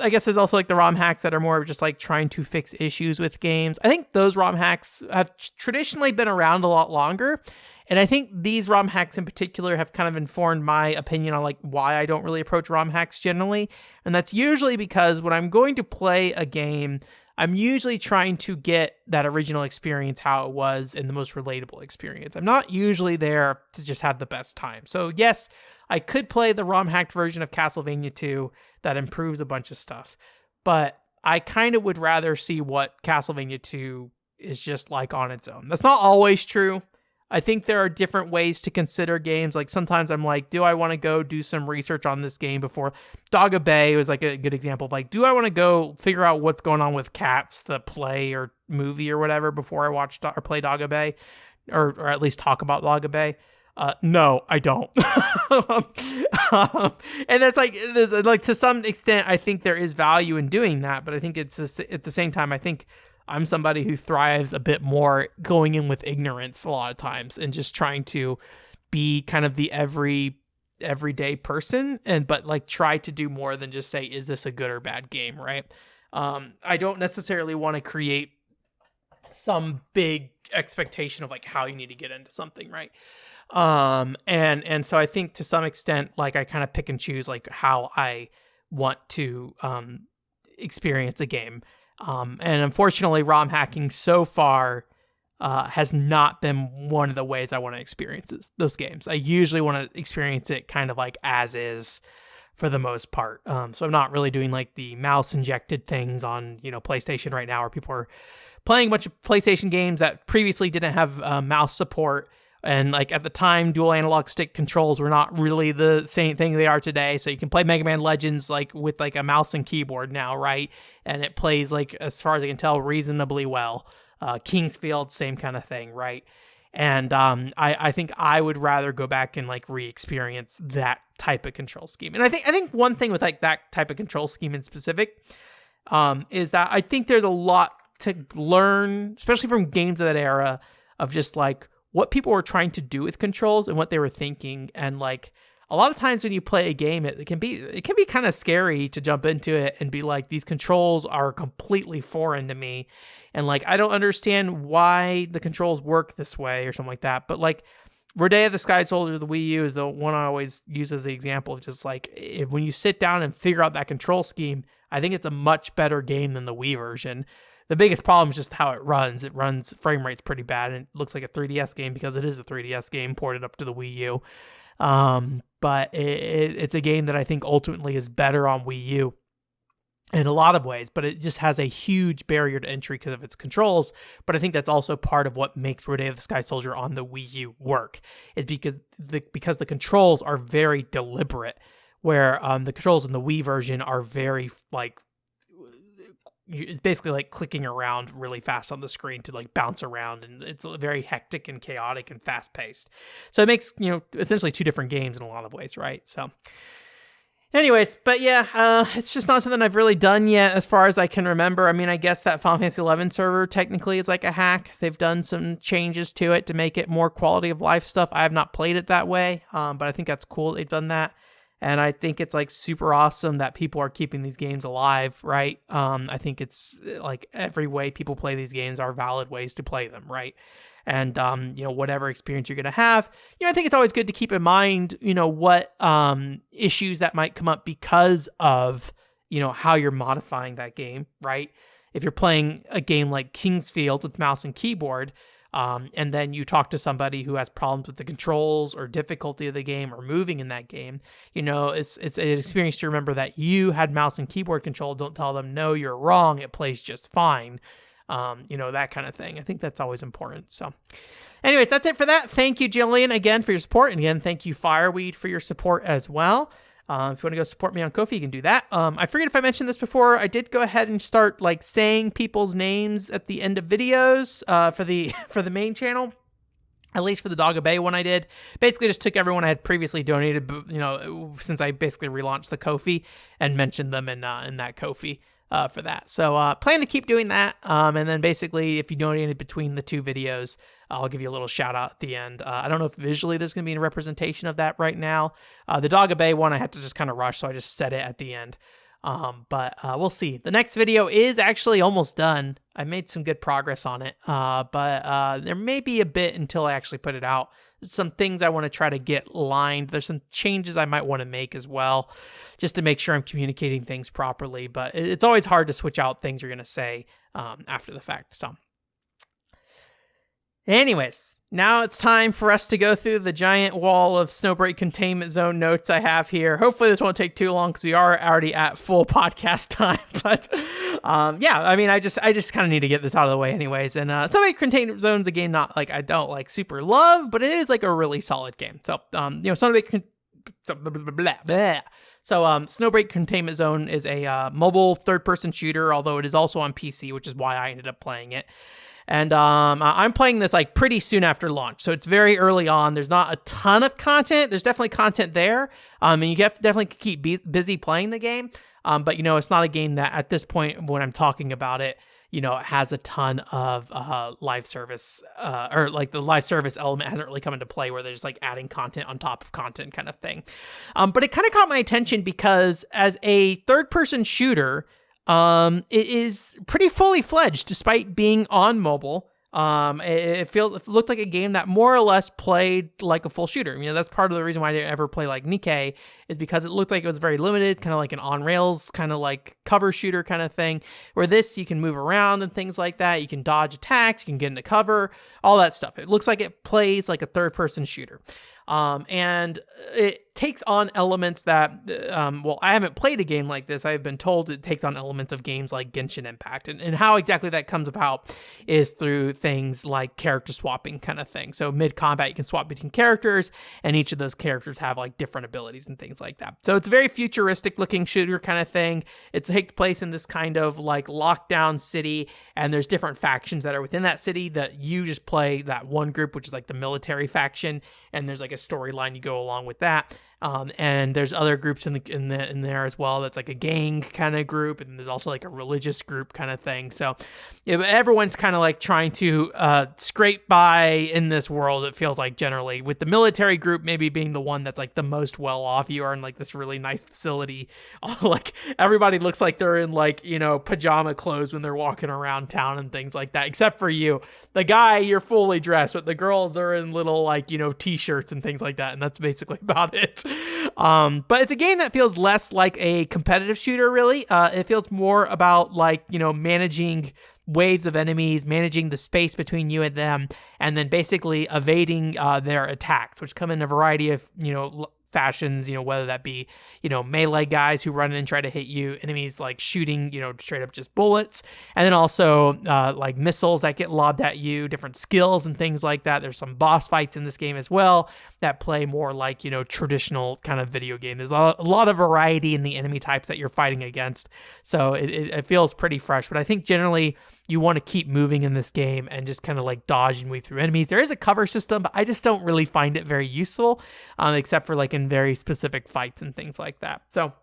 guess there's also like the ROM hacks that are more of just like trying to fix issues with games. I think those ROM hacks have traditionally been around a lot longer. And I think these ROM hacks in particular have kind of informed my opinion on like why I don't really approach ROM hacks generally. And that's usually because when I'm going to play a game, I'm usually trying to get that original experience how it was in the most relatable experience. I'm not usually there to just have the best time. So yes, I could play the ROM hacked version of Castlevania 2 that improves a bunch of stuff, but I kind of would rather see what Castlevania 2 is just like on its own. That's not always true. I think there are different ways to consider games. Like sometimes I'm like, do I want to go do some research on this game before? Dog Bay was like a good example of like, do I want to go figure out what's going on with Cats, the play or movie or whatever, before I watch or play Dog Bay, or at least talk about Dog Bay? No, I don't. And that's like, to some extent, I think there is value in doing that, but I think it's just, at the same time, I think I'm somebody who thrives a bit more going in with ignorance a lot of times and just trying to be kind of the everyday person, but like try to do more than just say, is this a good or bad game, right? I don't necessarily want to create some big expectation of like how you need to get into something, right? And so I think to some extent, like I kind of pick and choose like how I want to experience a game. And unfortunately, ROM hacking so far has not been one of the ways I want to experience those games. I usually want to experience it kind of like as is for the most part. So I'm not really doing like the mouse injected things on, PlayStation right now, where people are playing a bunch of PlayStation games that previously didn't have mouse support. And like at the time, dual analog stick controls were not really the same thing they are today. So you can play Mega Man Legends like with like a mouse and keyboard now, right? And it plays like, as far as I can tell, reasonably well. Kingsfield, same kind of thing, right? And I think I would rather go back and like re-experience that type of control scheme. And I think one thing with like that type of control scheme in specific is that I think there's a lot to learn, especially from games of that era, of just like what people were trying to do with controls and what they were thinking. And like a lot of times when you play a game, it can be kind of scary to jump into it and be like, these controls are completely foreign to me. And like, I don't understand why the controls work this way or something like that. But like Rodea the Sky Soldier, the Wii U, is the one I always use as the example of just like, when you sit down and figure out that control scheme, I think it's a much better game than the Wii version. The biggest problem is just how it runs. It runs frame rates pretty bad, and it looks like a 3DS game because it is a 3DS game ported up to the Wii U. But it's a game that I think ultimately is better on Wii U in a lot of ways, but it just has a huge barrier to entry because of its controls. But I think that's also part of what makes Rodea the Sky Soldier on the Wii U work, is because the controls are very deliberate, where the controls in the Wii version are very like, it's basically like clicking around really fast on the screen to like bounce around, and it's very hectic and chaotic and fast paced. So it makes, essentially two different games in a lot of ways, right? So anyways, but yeah, it's just not something I've really done yet as far as I can remember. I mean, I guess that Final Fantasy 11 server technically is like a hack. They've done some changes to it to make it more quality of life stuff. I have not played it that way, but I think that's cool they've done that. And I think it's like super awesome that people are keeping these games alive, right? I think it's like every way people play these games are valid ways to play them, right? And, whatever experience you're going to have, I think it's always good to keep in mind, what issues that might come up because of, how you're modifying that game, right? If you're playing a game like Kingsfield with mouse and keyboard, and then you talk to somebody who has problems with the controls or difficulty of the game or moving in that game, it's an experience to remember that you had mouse and keyboard control. Don't tell them, no, you're wrong, it plays just fine. That kind of thing. I think that's always important. So anyways, that's it for that. Thank you, Jillian, again, for your support. And again, thank you, Fireweed, for your support as well. If you want to go support me on Ko-fi, you can do that. I forget if I mentioned this before. I did go ahead and start like saying people's names at the end of videos for the main channel. At least for the Dog Bay one I did. Basically just took everyone I had previously donated, since I basically relaunched the Ko-fi, and mentioned them in that Ko-fi for that. So plan to keep doing that. And then basically if you donated between the two videos, I'll give you a little shout out at the end. I don't know if visually there's going to be a representation of that right now. The Dog Bay one I had to just kind of rush, so I just said it at the end. But we'll see. The next video is actually almost done. I made some good progress on it, but there may be a bit until I actually put it out. There's some things I want to try to get lined. There's some changes I might want to make as well, just to make sure I'm communicating things properly. But it's always hard to switch out things you're going to say after the fact. So anyways, Now it's time for us to go through the giant wall of Snowbreak Containment Zone notes I have here. Hopefully this won't take too long because we are already at full podcast time. But yeah, I mean, I just kind of need to get this out of the way anyways. And Snowbreak Containment Zone is a game not like I don't like super love, but it is like a really solid game. So Snowbreak Snowbreak Containment Zone is a mobile third-person shooter, although it is also on PC, which is why I ended up playing it. And I'm playing this like pretty soon after launch, so it's very early on. There's not a ton of content. There's definitely content there, and you definitely keep busy playing the game. But it's not a game that at this point when I'm talking about it, it has a ton of live service, or like the live service element hasn't really come into play where they're just like adding content on top of content kind of thing. But it kind of caught my attention because as a third-person shooter, it is pretty fully fledged despite being on mobile. It looked like a game that more or less played like a full shooter. That's part of the reason why I didn't ever play like Nikkei, is because it looked like it was very limited, kind of like an on-rails kind of like cover shooter kind of thing, where this, you can move around and things like that. You can dodge attacks, you can get into cover, all that stuff. It looks like it plays like a third-person shooter. And it takes on elements that, I haven't played a game like this. I've been told it takes on elements of games like Genshin Impact, and how exactly that comes about is through things like character swapping kind of thing. So mid-combat, you can swap between characters, and each of those characters have like different abilities and things like that. So it's a very futuristic looking shooter kind of thing. It takes place in this kind of like lockdown city, and there's different factions that are within that city that you just play that one group, which is like the military faction, and there's like a storyline you go along with that. And there's other groups in there as well. That's like a gang kind of group, and there's also like a religious group kind of thing. So everyone's kind of like trying to scrape by in this world. It feels like generally, with the military group maybe being the one that's like the most well off. You are in like this really nice facility. Like everybody looks like they're in like pajama clothes when they're walking around town and things like that. Except for you, the guy, you're fully dressed, but the girls, they're in little like t-shirts and things like that, and that's basically about it. But it's a game that feels less like a competitive shooter, really. It feels more about like, managing waves of enemies, managing the space between you and them, and then basically evading their attacks, which come in a variety of, fashions, whether that be, melee guys who run in and try to hit you, enemies like shooting, straight up just bullets, and then also like missiles that get lobbed at you, different skills and things like that. There's some boss fights in this game as well that play more like, traditional kind of video game. There's a lot of variety in the enemy types that you're fighting against. So it feels pretty fresh, but I think generally you want to keep moving in this game and just kind of like dodge and weave through enemies. There is a cover system, but I just don't really find it very useful, except for like in very specific fights and things like that. So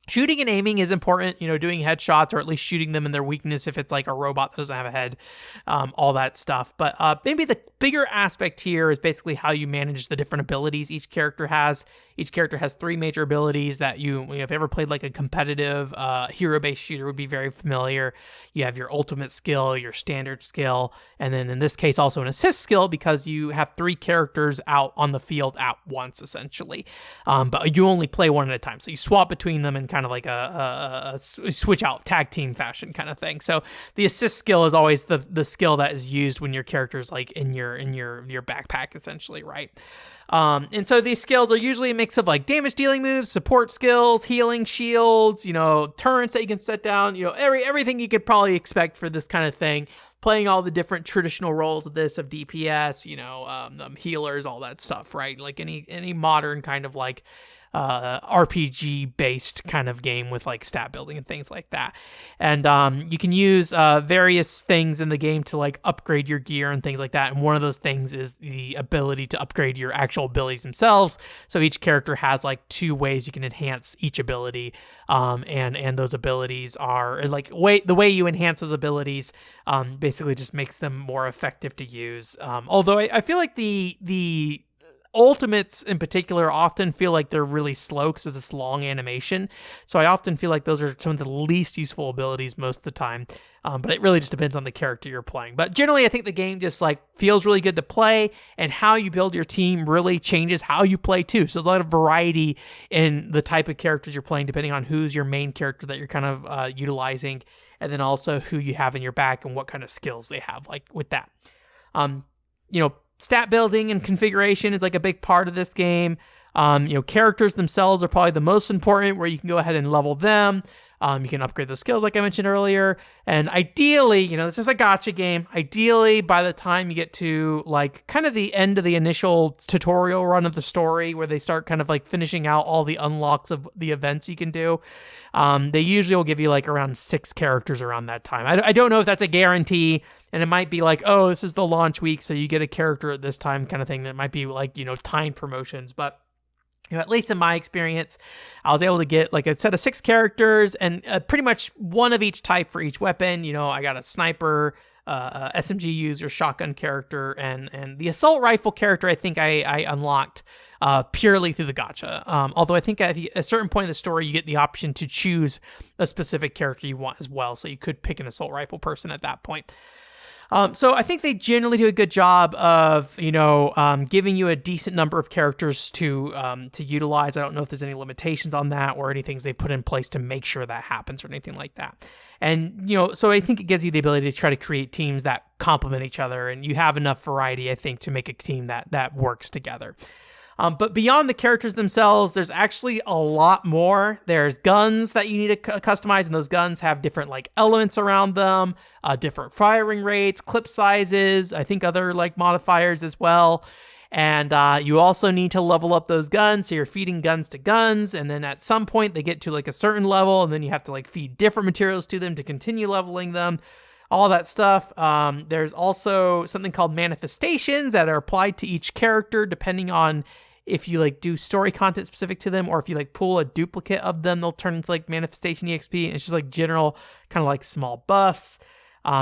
shooting and aiming is important, doing headshots or at least shooting them in their weakness if it's like a robot that doesn't have a head, all that stuff. But maybe the bigger aspect here is basically how you manage the different abilities each character has. Each character has 3 major abilities that if you ever played like a competitive hero-based shooter would be very familiar. You have your ultimate skill, your standard skill, and then in this case also an assist skill because you have 3 characters out on the field at once essentially. But you only play one at a time. So you swap between them and kind of like a switch out tag team fashion kind of thing. So the assist skill is always the skill that is used when your character's like in your backpack essentially, right? And so these skills are usually a mix of like damage dealing moves, support skills, healing shields, turrets that you can set down, everything you could probably expect for this kind of thing. Playing all the different traditional roles of this, of DPS, healers, all that stuff, right? Like any modern kind of like RPG based kind of game with like stat building and things like that. And you can use various things in the game to like upgrade your gear and things like that. And one of those things is the ability to upgrade your actual abilities themselves. So each character has like 2 ways you can enhance each ability. And those abilities are like the way you enhance those abilities basically just makes them more effective to use. Although I feel like the ultimates in particular often feel like they're really slow because it's this long animation. So I often feel like those are some of the least useful abilities most of the time. But it really just depends on the character you're playing. But generally, I think the game just like feels really good to play, and how you build your team really changes how you play too. So there's a lot of variety in the type of characters you're playing, depending on who's your main character that you're kind of utilizing, and then also who you have in your back and what kind of skills they have, like with that. stat building and configuration is like a big part of this game. Characters themselves are probably the most important, where you can go ahead and level them. You can upgrade the skills like I mentioned earlier. And ideally, this is a gacha game. Ideally, by the time you get to like kind of the end of the initial tutorial run of the story, where they start kind of like finishing out all the unlocks of the events you can do, they usually will give you like around 6 characters around that time. I don't know if that's a guarantee, and it might be like, oh, this is the launch week, so you get a character at this time kind of thing. That might be like, timed promotions, but at least in my experience, I was able to get like a set of 6 characters and pretty much one of each type for each weapon. I got a sniper, SMG user, shotgun character, and the assault rifle character I think I unlocked purely through the gacha. Although I think at a certain point in the story, you get the option to choose a specific character you want as well. So you could pick an assault rifle person at that point. So I think they generally do a good job of, giving you a decent number of characters to utilize. I don't know if there's any limitations on that or any things they put in place to make sure that happens or anything like that. And, so I think it gives you the ability to try to create teams that complement each other, and you have enough variety, I think, to make a team that works together. But beyond the characters themselves, there's actually a lot more. There's guns that you need to customize, and those guns have different like elements around them, different firing rates, clip sizes, I think other like modifiers as well. And you also need to level up those guns, so you're feeding guns to guns, and then at some point they get to like a certain level, and then you have to like feed different materials to them to continue leveling them. All that stuff. There's also something called manifestations that are applied to each character depending on if you like do story content specific to them, or if you like pull a duplicate of them, they'll turn into like manifestation EXP. And it's just like general kind of like small buffs.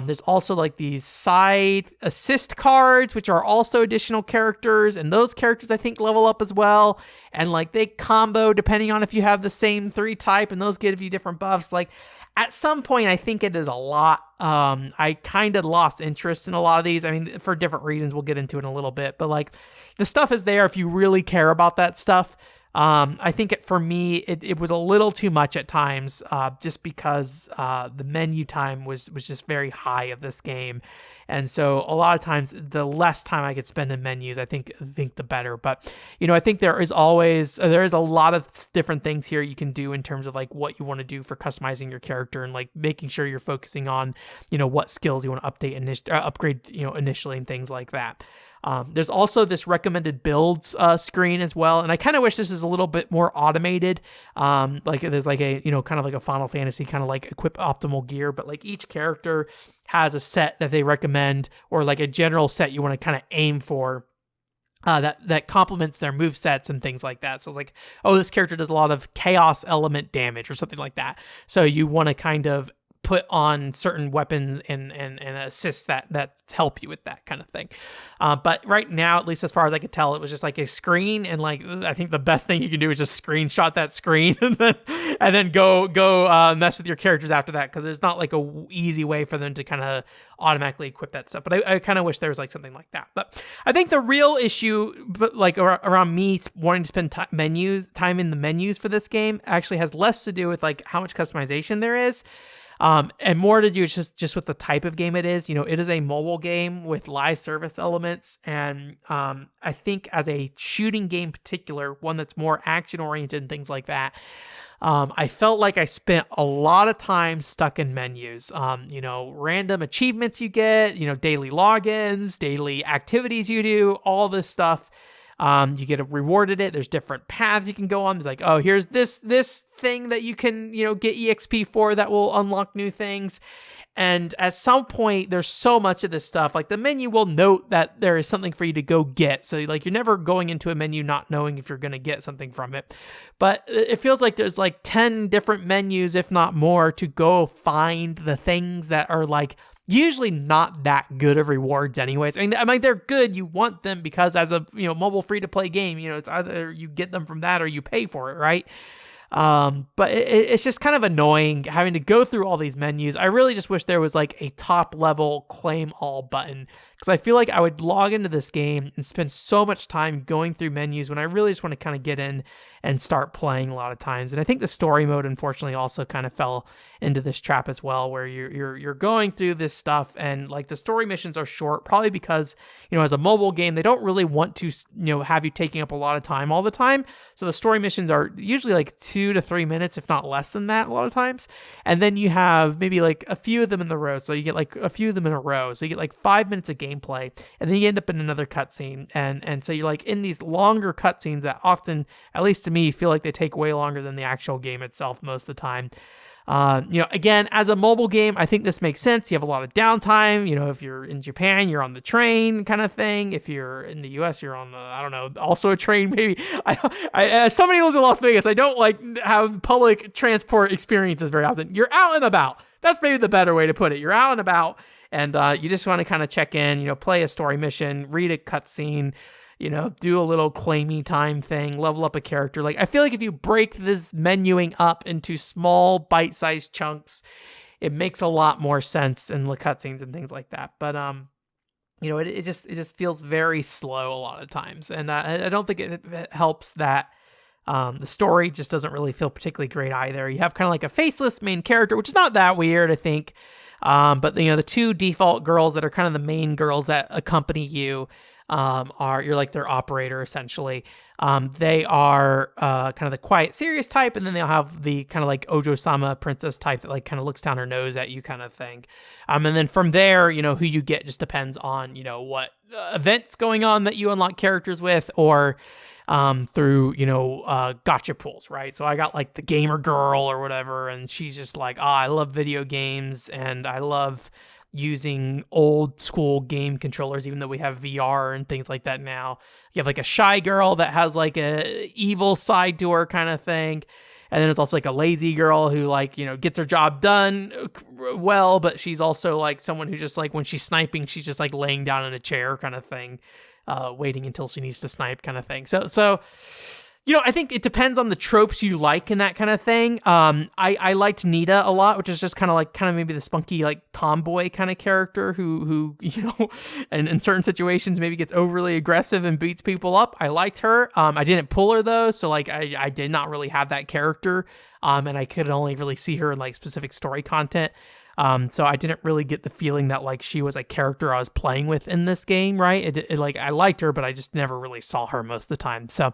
There's also like these side assist cards, which are also additional characters, and those characters I think level up as well. And like they combo depending on if you have the same 3 type, and those give you different buffs. Like at some point, I think it is a lot. I kind of lost interest in a lot of these. I mean, for different reasons, we'll get into it in a little bit, but like the stuff is there if you really care about that stuff. I think for me, it was a little too much at times, just because the menu time was just very high of this game. And so a lot of times, the less time I could spend in menus, I think the better. But, I think there is a lot of different things here you can do in terms of like what you want to do for customizing your character and like making sure you're focusing on, what skills you want to upgrade, initially and things like that. There's also this recommended builds screen as well, and I kind of wish this is a little bit more automated. Like there's like a kind of like a Final Fantasy kind of like equip optimal gear, but like each character has a set that they recommend, or like a general set you want to kind of aim for. That complements their move sets and things like that. So it's like, oh, this character does a lot of chaos element damage or something like that. So you want to kind of put on certain weapons and assists that help you with that kind of thing. But right now, at least as far as I could tell, it was just like a screen, and like I think the best thing you can do is just screenshot that screen and then go mess with your characters after that, because there's not like a easy way for them to kind of automatically equip that stuff. But I kind of wish there was like something like that. But I think the real issue, but like around me wanting to spend time in the menus for this game, actually has less to do with like how much customization there is. And more to do just with the type of game it is. It is a mobile game with live service elements, and I think as a shooting game in particular, one that's more action oriented and things like that, I felt like I spent a lot of time stuck in menus. Random achievements you get, daily logins, daily activities you do, all this stuff. You get rewarded it. There's different paths you can go on. There's like, oh, here's this thing that you can, get EXP for that will unlock new things. And at some point, there's so much of this stuff. Like the menu will note that there is something for you to go get. So like you're never going into a menu not knowing if you're going to get something from it. But it feels like there's like 10 different menus, if not more, to go find the things that are like usually not that good of rewards anyways. I mean, they're good. You want them because as a, mobile free to play game, it's either you get them from that or you pay for it, right? But it's just kind of annoying having to go through all these menus. I really just wish there was like a top level claim all button because I feel like I would log into this game and spend so much time going through menus when I really just want to kind of get in and start playing a lot of times. And I think the story mode, unfortunately, also kind of fell into this trap as well, where you're going through this stuff, and like the story missions are short, probably because, as a mobile game, they don't really want to, have you taking up a lot of time all the time. So the story missions are usually like 2 to 3 minutes, if not less than that a lot of times. And then you have maybe like a few of them in the row. So you get like a few of them in a row. So you get like 5 minutes of gameplay, and then you end up in another cutscene. And so you're like in these longer cutscenes that often, at least to me, feel like they take way longer than the actual game itself most of the time. Again, as a mobile game, I think this makes sense. You have a lot of downtime. If you're in Japan, you're on the train kind of thing. If you're in the US, you're on, also a train maybe. As somebody who lives in Las Vegas, I don't like have public transport experiences very often. You're out and about. That's maybe the better way to put it. You're out and about, and you just want to kind of check in, play a story mission, read a cutscene, do a little claimy time thing, level up a character. Like, I feel like if you break this menuing up into small bite-sized chunks, it makes a lot more sense in the cutscenes and things like that. But, it just feels very slow a lot of times. And I don't think it helps that the story just doesn't really feel particularly great either. You have kind of like a faceless main character, which is not that weird, I think. But the two default girls that are kind of the main girls that accompany you, you're like their operator essentially. They are kind of the quiet, serious type, and then they'll have the kind of like Ojo-sama princess type that like kind of looks down her nose at you kind of thing. And then from there, who you get just depends on what events going on that you unlock characters with, or through gotcha pools, right? So I got like the gamer girl or whatever, and she's just like, I love video games and I love using old school game controllers, even though we have VR and things like that now. You have like a shy girl that has like a evil side to her kind of thing. And then there's also like a lazy girl who like, gets her job done well, but she's also like someone who just like when she's sniping, she's just like laying down in a chair kind of thing, waiting until she needs to snipe kind of thing. So I think it depends on the tropes you like and that kind of thing. I liked Nita a lot, which is just kind of maybe the spunky, like tomboy kind of character who and in certain situations maybe gets overly aggressive and beats people up. I liked her. I didn't pull her though. So like I did not really have that character. And I could only really see her in like specific story content. So I didn't really get the feeling that like she was a character I was playing with in this game, right? It like I liked her, but I just never really saw her most of the time. So,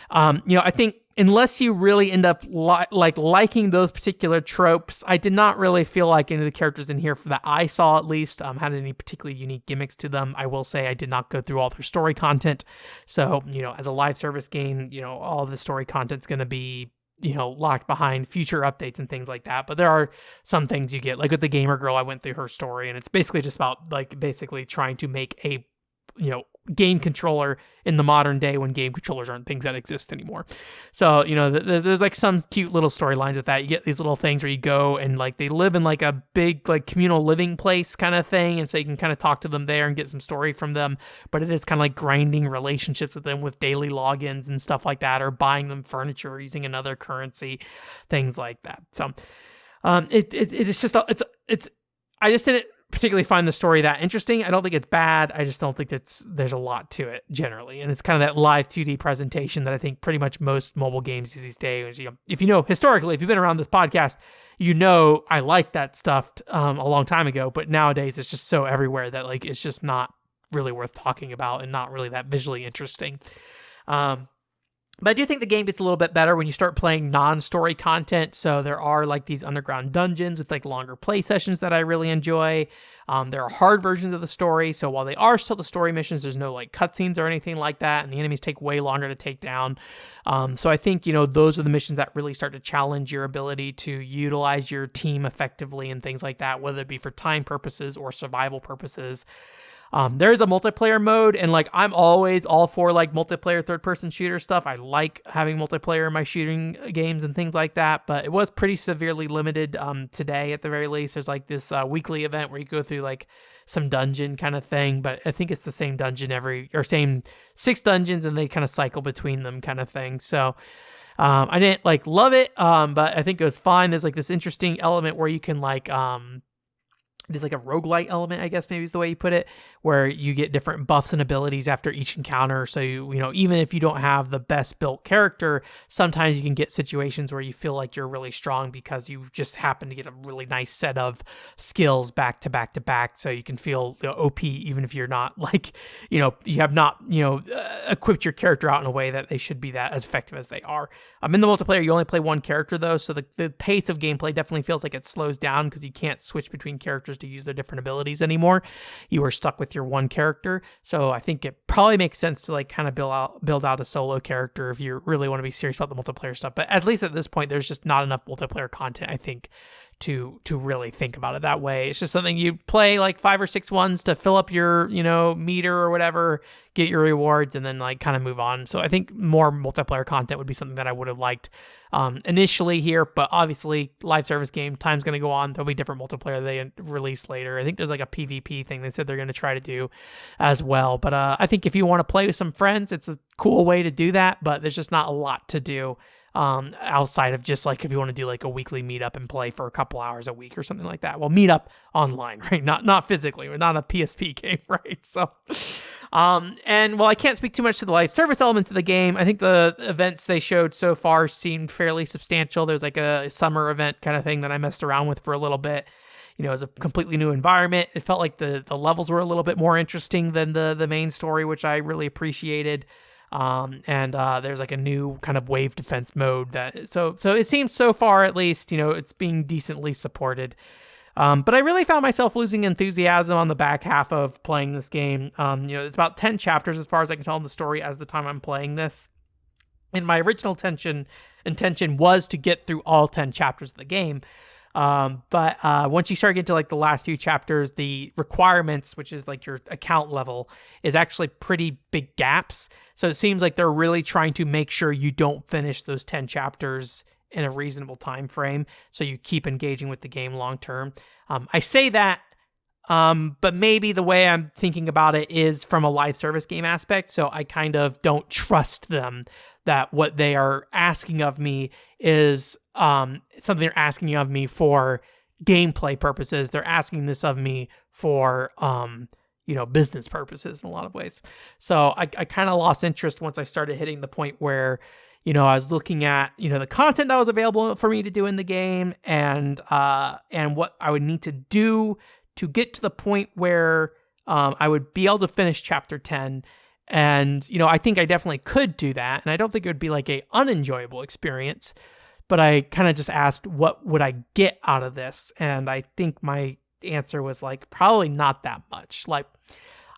I think unless you really end up liking those particular tropes, I did not really feel like any of the characters in here that I saw at least had any particularly unique gimmicks to them. I will say I did not go through all their story content. So, as a live service game, all the story content's going to be locked behind future updates and things like that. But there are some things you get, like with the gamer girl, I went through her story, and it's basically just about like basically trying to make a game controller in the modern day when game controllers aren't things that exist anymore. So, there's like some cute little storylines with that. You get these little things where you go and like they live in like a big like communal living place kind of thing, and so you can kind of talk to them there and get some story from them. But it is kind of like grinding relationships with them with daily logins and stuff like that, or buying them furniture using another currency, things like that. So, it is just I just didn't particularly find the story that interesting. I don't think it's bad. I just don't think there's a lot to it generally. And it's kind of that live 2D presentation that I think pretty much most mobie games use these days. If historically, if you've been around this podcast, I liked that stuff a long time ago, but nowadays it's just so everywhere that like it's just not really worth talking about and not really that visually interesting. But I do think the game gets a little bit better when you start playing non-story content. So there are like these underground dungeons with like longer play sessions that I really enjoy. There are hard versions of the story. So while they are still the story missions, there's no like cutscenes or anything like that. And the enemies take way longer to take down. So I think, those are the missions that really start to challenge your ability to utilize your team effectively and things like that, whether it be for time purposes or survival purposes. There's a multiplayer mode, and like I'm always all for like multiplayer third-person shooter stuff. I like having multiplayer in my shooting games and things like that, but it was pretty severely limited today at the very least. There's like this weekly event where you go through like some dungeon kind of thing, but I think it's the same dungeon same 6 dungeons, and they kind of cycle between them kind of thing. So I didn't like love it, but I think it was fine. There's like this interesting element where you can like it is like a roguelite element, I guess maybe is the way you put it, where you get different buffs and abilities after each encounter. So, even if you don't have the best built character, sometimes you can get situations where you feel like you're really strong because you just happen to get a really nice set of skills back to back to back. So you can feel OP even if you're not you have not, equipped your character out in a way that they should be that as effective as they are. In the multiplayer, you only play one character though. So the pace of gameplay definitely feels like it slows down because you can't switch between characters to use their different abilities anymore. You are stuck with your one character. So I think it probably makes sense to kind of build out a solo character if you really want to be serious about the multiplayer stuff. But at least at this point, there's just not enough multiplayer content, I think, to really think about it that way. It's just something you play 5 or 6 ones to fill up your, meter or whatever, get your rewards, and then kind of move on. So I think more multiplayer content would be something that I would have liked initially here, but obviously live service game, time's going to go on. There'll be different multiplayer they release later. I think there's a PvP thing they said they're going to try to do as well. But I think if you want to play with some friends, it's a cool way to do that, but there's just not a lot to do outside of just if you want to do a weekly meetup and play for a couple hours a week or something like that. Well, meetup online, right? Not physically, or not a PSP game, right? So, and I can't speak too much to the live service elements of the game. I think the events they showed so far seemed fairly substantial. There's a summer event kind of thing that I messed around with for a little bit. It was a completely new environment. It felt like the levels were a little bit more interesting than the main story, which I really appreciated. And there's a new kind of wave defense mode so it seems so far, at least, it's being decently supported. But I really found myself losing enthusiasm on the back half of playing this game. It's about 10 chapters as far as I can tell in the story as the time I'm playing this. And my original intention was to get through all 10 chapters of the game. But once you start getting to the last few chapters, the requirements, which is your account level, is actually pretty big gaps. So it seems like they're really trying to make sure you don't finish those 10 chapters in a reasonable time frame, so you keep engaging with the game long term. I say that, but maybe the way I'm thinking about it is from a live service game aspect. So I kind of don't trust them that what they are asking of me is something they're asking of me for gameplay purposes. They're asking this of me for business purposes in a lot of ways. So I kind of lost interest once I started hitting the point where I was looking at the content that was available for me to do in the game, and what I would need to do to get to the point where I would be able to finish chapter 10. And, I think I definitely could do that. And I don't think it would be a unenjoyable experience, but I kind of just asked, what would I get out of this? And I think my answer was probably not that much.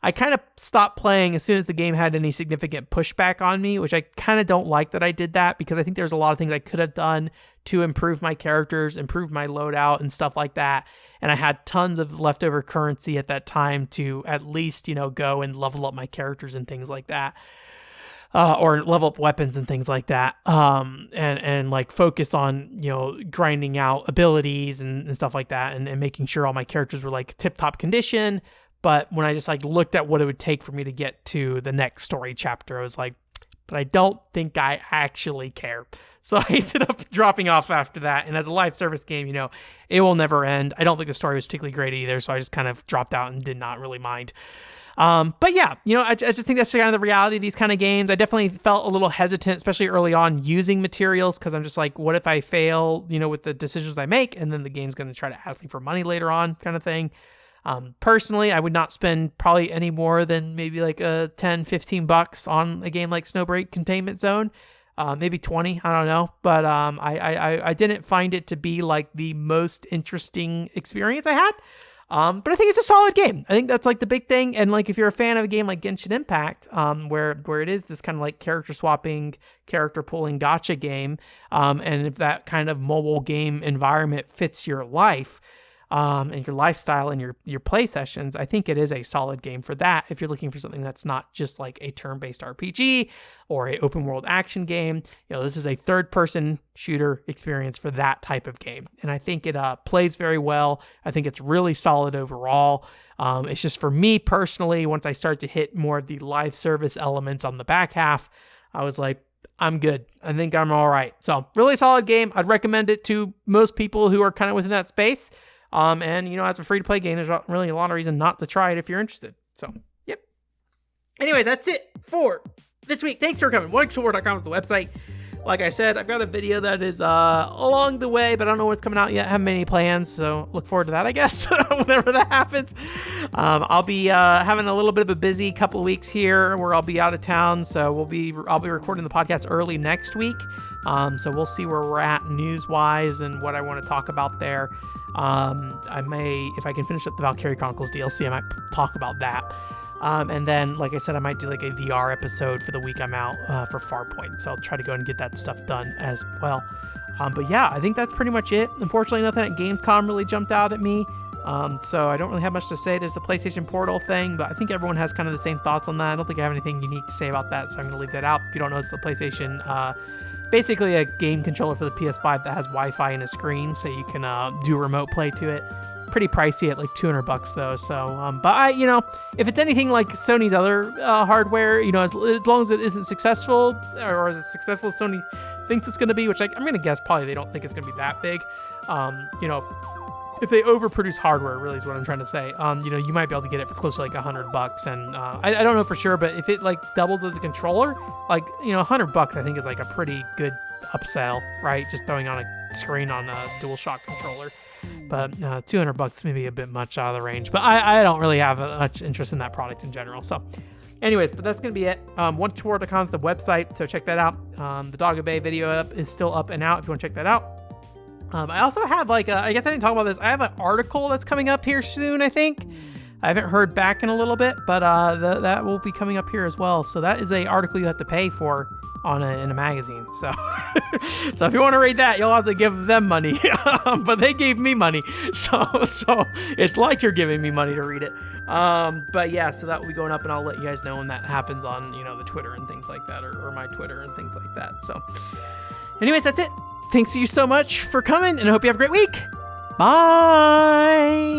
I kind of stopped playing as soon as the game had any significant pushback on me, which I kind of don't like that I did that, because I think there's a lot of things I could have done to improve my characters, improve my loadout and stuff like that. And I had tons of leftover currency at that time to at least, go and level up my characters and things like that. Or level up weapons and things like that. And focus on, grinding out abilities and stuff like that, and making sure all my characters were tip top condition. But when I just looked at what it would take for me to get to the next story chapter, I was but I don't think I actually care. So I ended up dropping off after that. And as a live service game, it will never end. I don't think the story was particularly great either. So I just kind of dropped out and did not really mind. But yeah, I just think that's kind of the reality of these kind of games. I definitely felt a little hesitant, especially early on, using materials, because I'm just what if I fail, with the decisions I make, and then the game's going to try to ask me for money later on, kind of thing. Personally, I would not spend probably any more than maybe a 10, $15 on a game like Snowbreak Containment Zone. Maybe 20, I don't know. But I didn't find it to be the most interesting experience I had. But I think it's a solid game. I think that's the big thing. And if you're a fan of a game like Genshin Impact, where it is this kind of character swapping, character pulling gacha game, and if that kind of mobile game environment fits your life, and your lifestyle and your play sessions, I think it is a solid game for that. If you're looking for something that's not just a turn-based RPG or a open world action game, this is a third-person shooter experience for that type of game. And I think it plays very well. I think it's really solid overall. It's just for me personally, once I start to hit more of the live service elements on the back half, I was I'm good. I think I'm all right. So really solid game. I'd recommend it to most people who are kind of within that space. And, as a free-to-play game, there's not really a lot of reason not to try it if you're interested. So, yep. Anyways, that's it for this week. Thanks for coming. OneXplore.com is the website. Like I said, I've got a video that is along the way, but I don't know what's coming out yet. I haven't many plans, so look forward to that, I guess, whenever that happens. I'll be having a little bit of a busy couple of weeks here where I'll be out of town, so I'll be recording the podcast early next week. So we'll see where we're at news-wise and what I want to talk about there. I may, if I can finish up the Valkyrie Chronicles DLC, I might talk about that. And then, like I said, I might do like a VR episode for the week I'm out for Farpoint. So I'll try to go and get that stuff done as well. But yeah, I think that's pretty much it. Unfortunately, nothing at Gamescom really jumped out at me. So I don't really have much to say. There's the PlayStation Portal thing, but I think everyone has kind of the same thoughts on that. I don't think I have anything unique to say about that, so I'm going to leave that out. If you don't know, it's the PlayStation, basically a game controller for the PS5 that has Wi-Fi and a screen, so you can do remote play to it. Pretty pricey at like $200 though. So, but I, if it's anything like Sony's other hardware, as long as it isn't successful, or as successful as Sony thinks it's going to be, which I'm going to guess probably they don't think it's going to be that big. If they overproduce hardware, really is what I'm trying to say. You might be able to get it for close to like $100, and I don't know for sure, but if it like doubles as a controller, like $100 I think is like a pretty good upsell, right? Just throwing on a screen on a DualShock controller. But $200 may be a bit much out of the range. But I don't really have much interest in that product in general. So, anyways, but that's going to be it. OneXplore.com is the website, so check that out. The Doggo Bay video is still up and out if you want to check that out. I also have I guess I didn't talk about this. I have an article that's coming up here soon, I think. I haven't heard back in a little bit, but that will be coming up here as well. So that is a article you have to pay for in a magazine. So so if you want to read that, you'll have to give them money. But they gave me money. So it's like you're giving me money to read it. But yeah, so that will be going up, and I'll let you guys know when that happens on, the Twitter and things like that, or my Twitter and things like that. So anyways, that's it. Thanks to you so much for coming, and I hope you have a great week. Bye.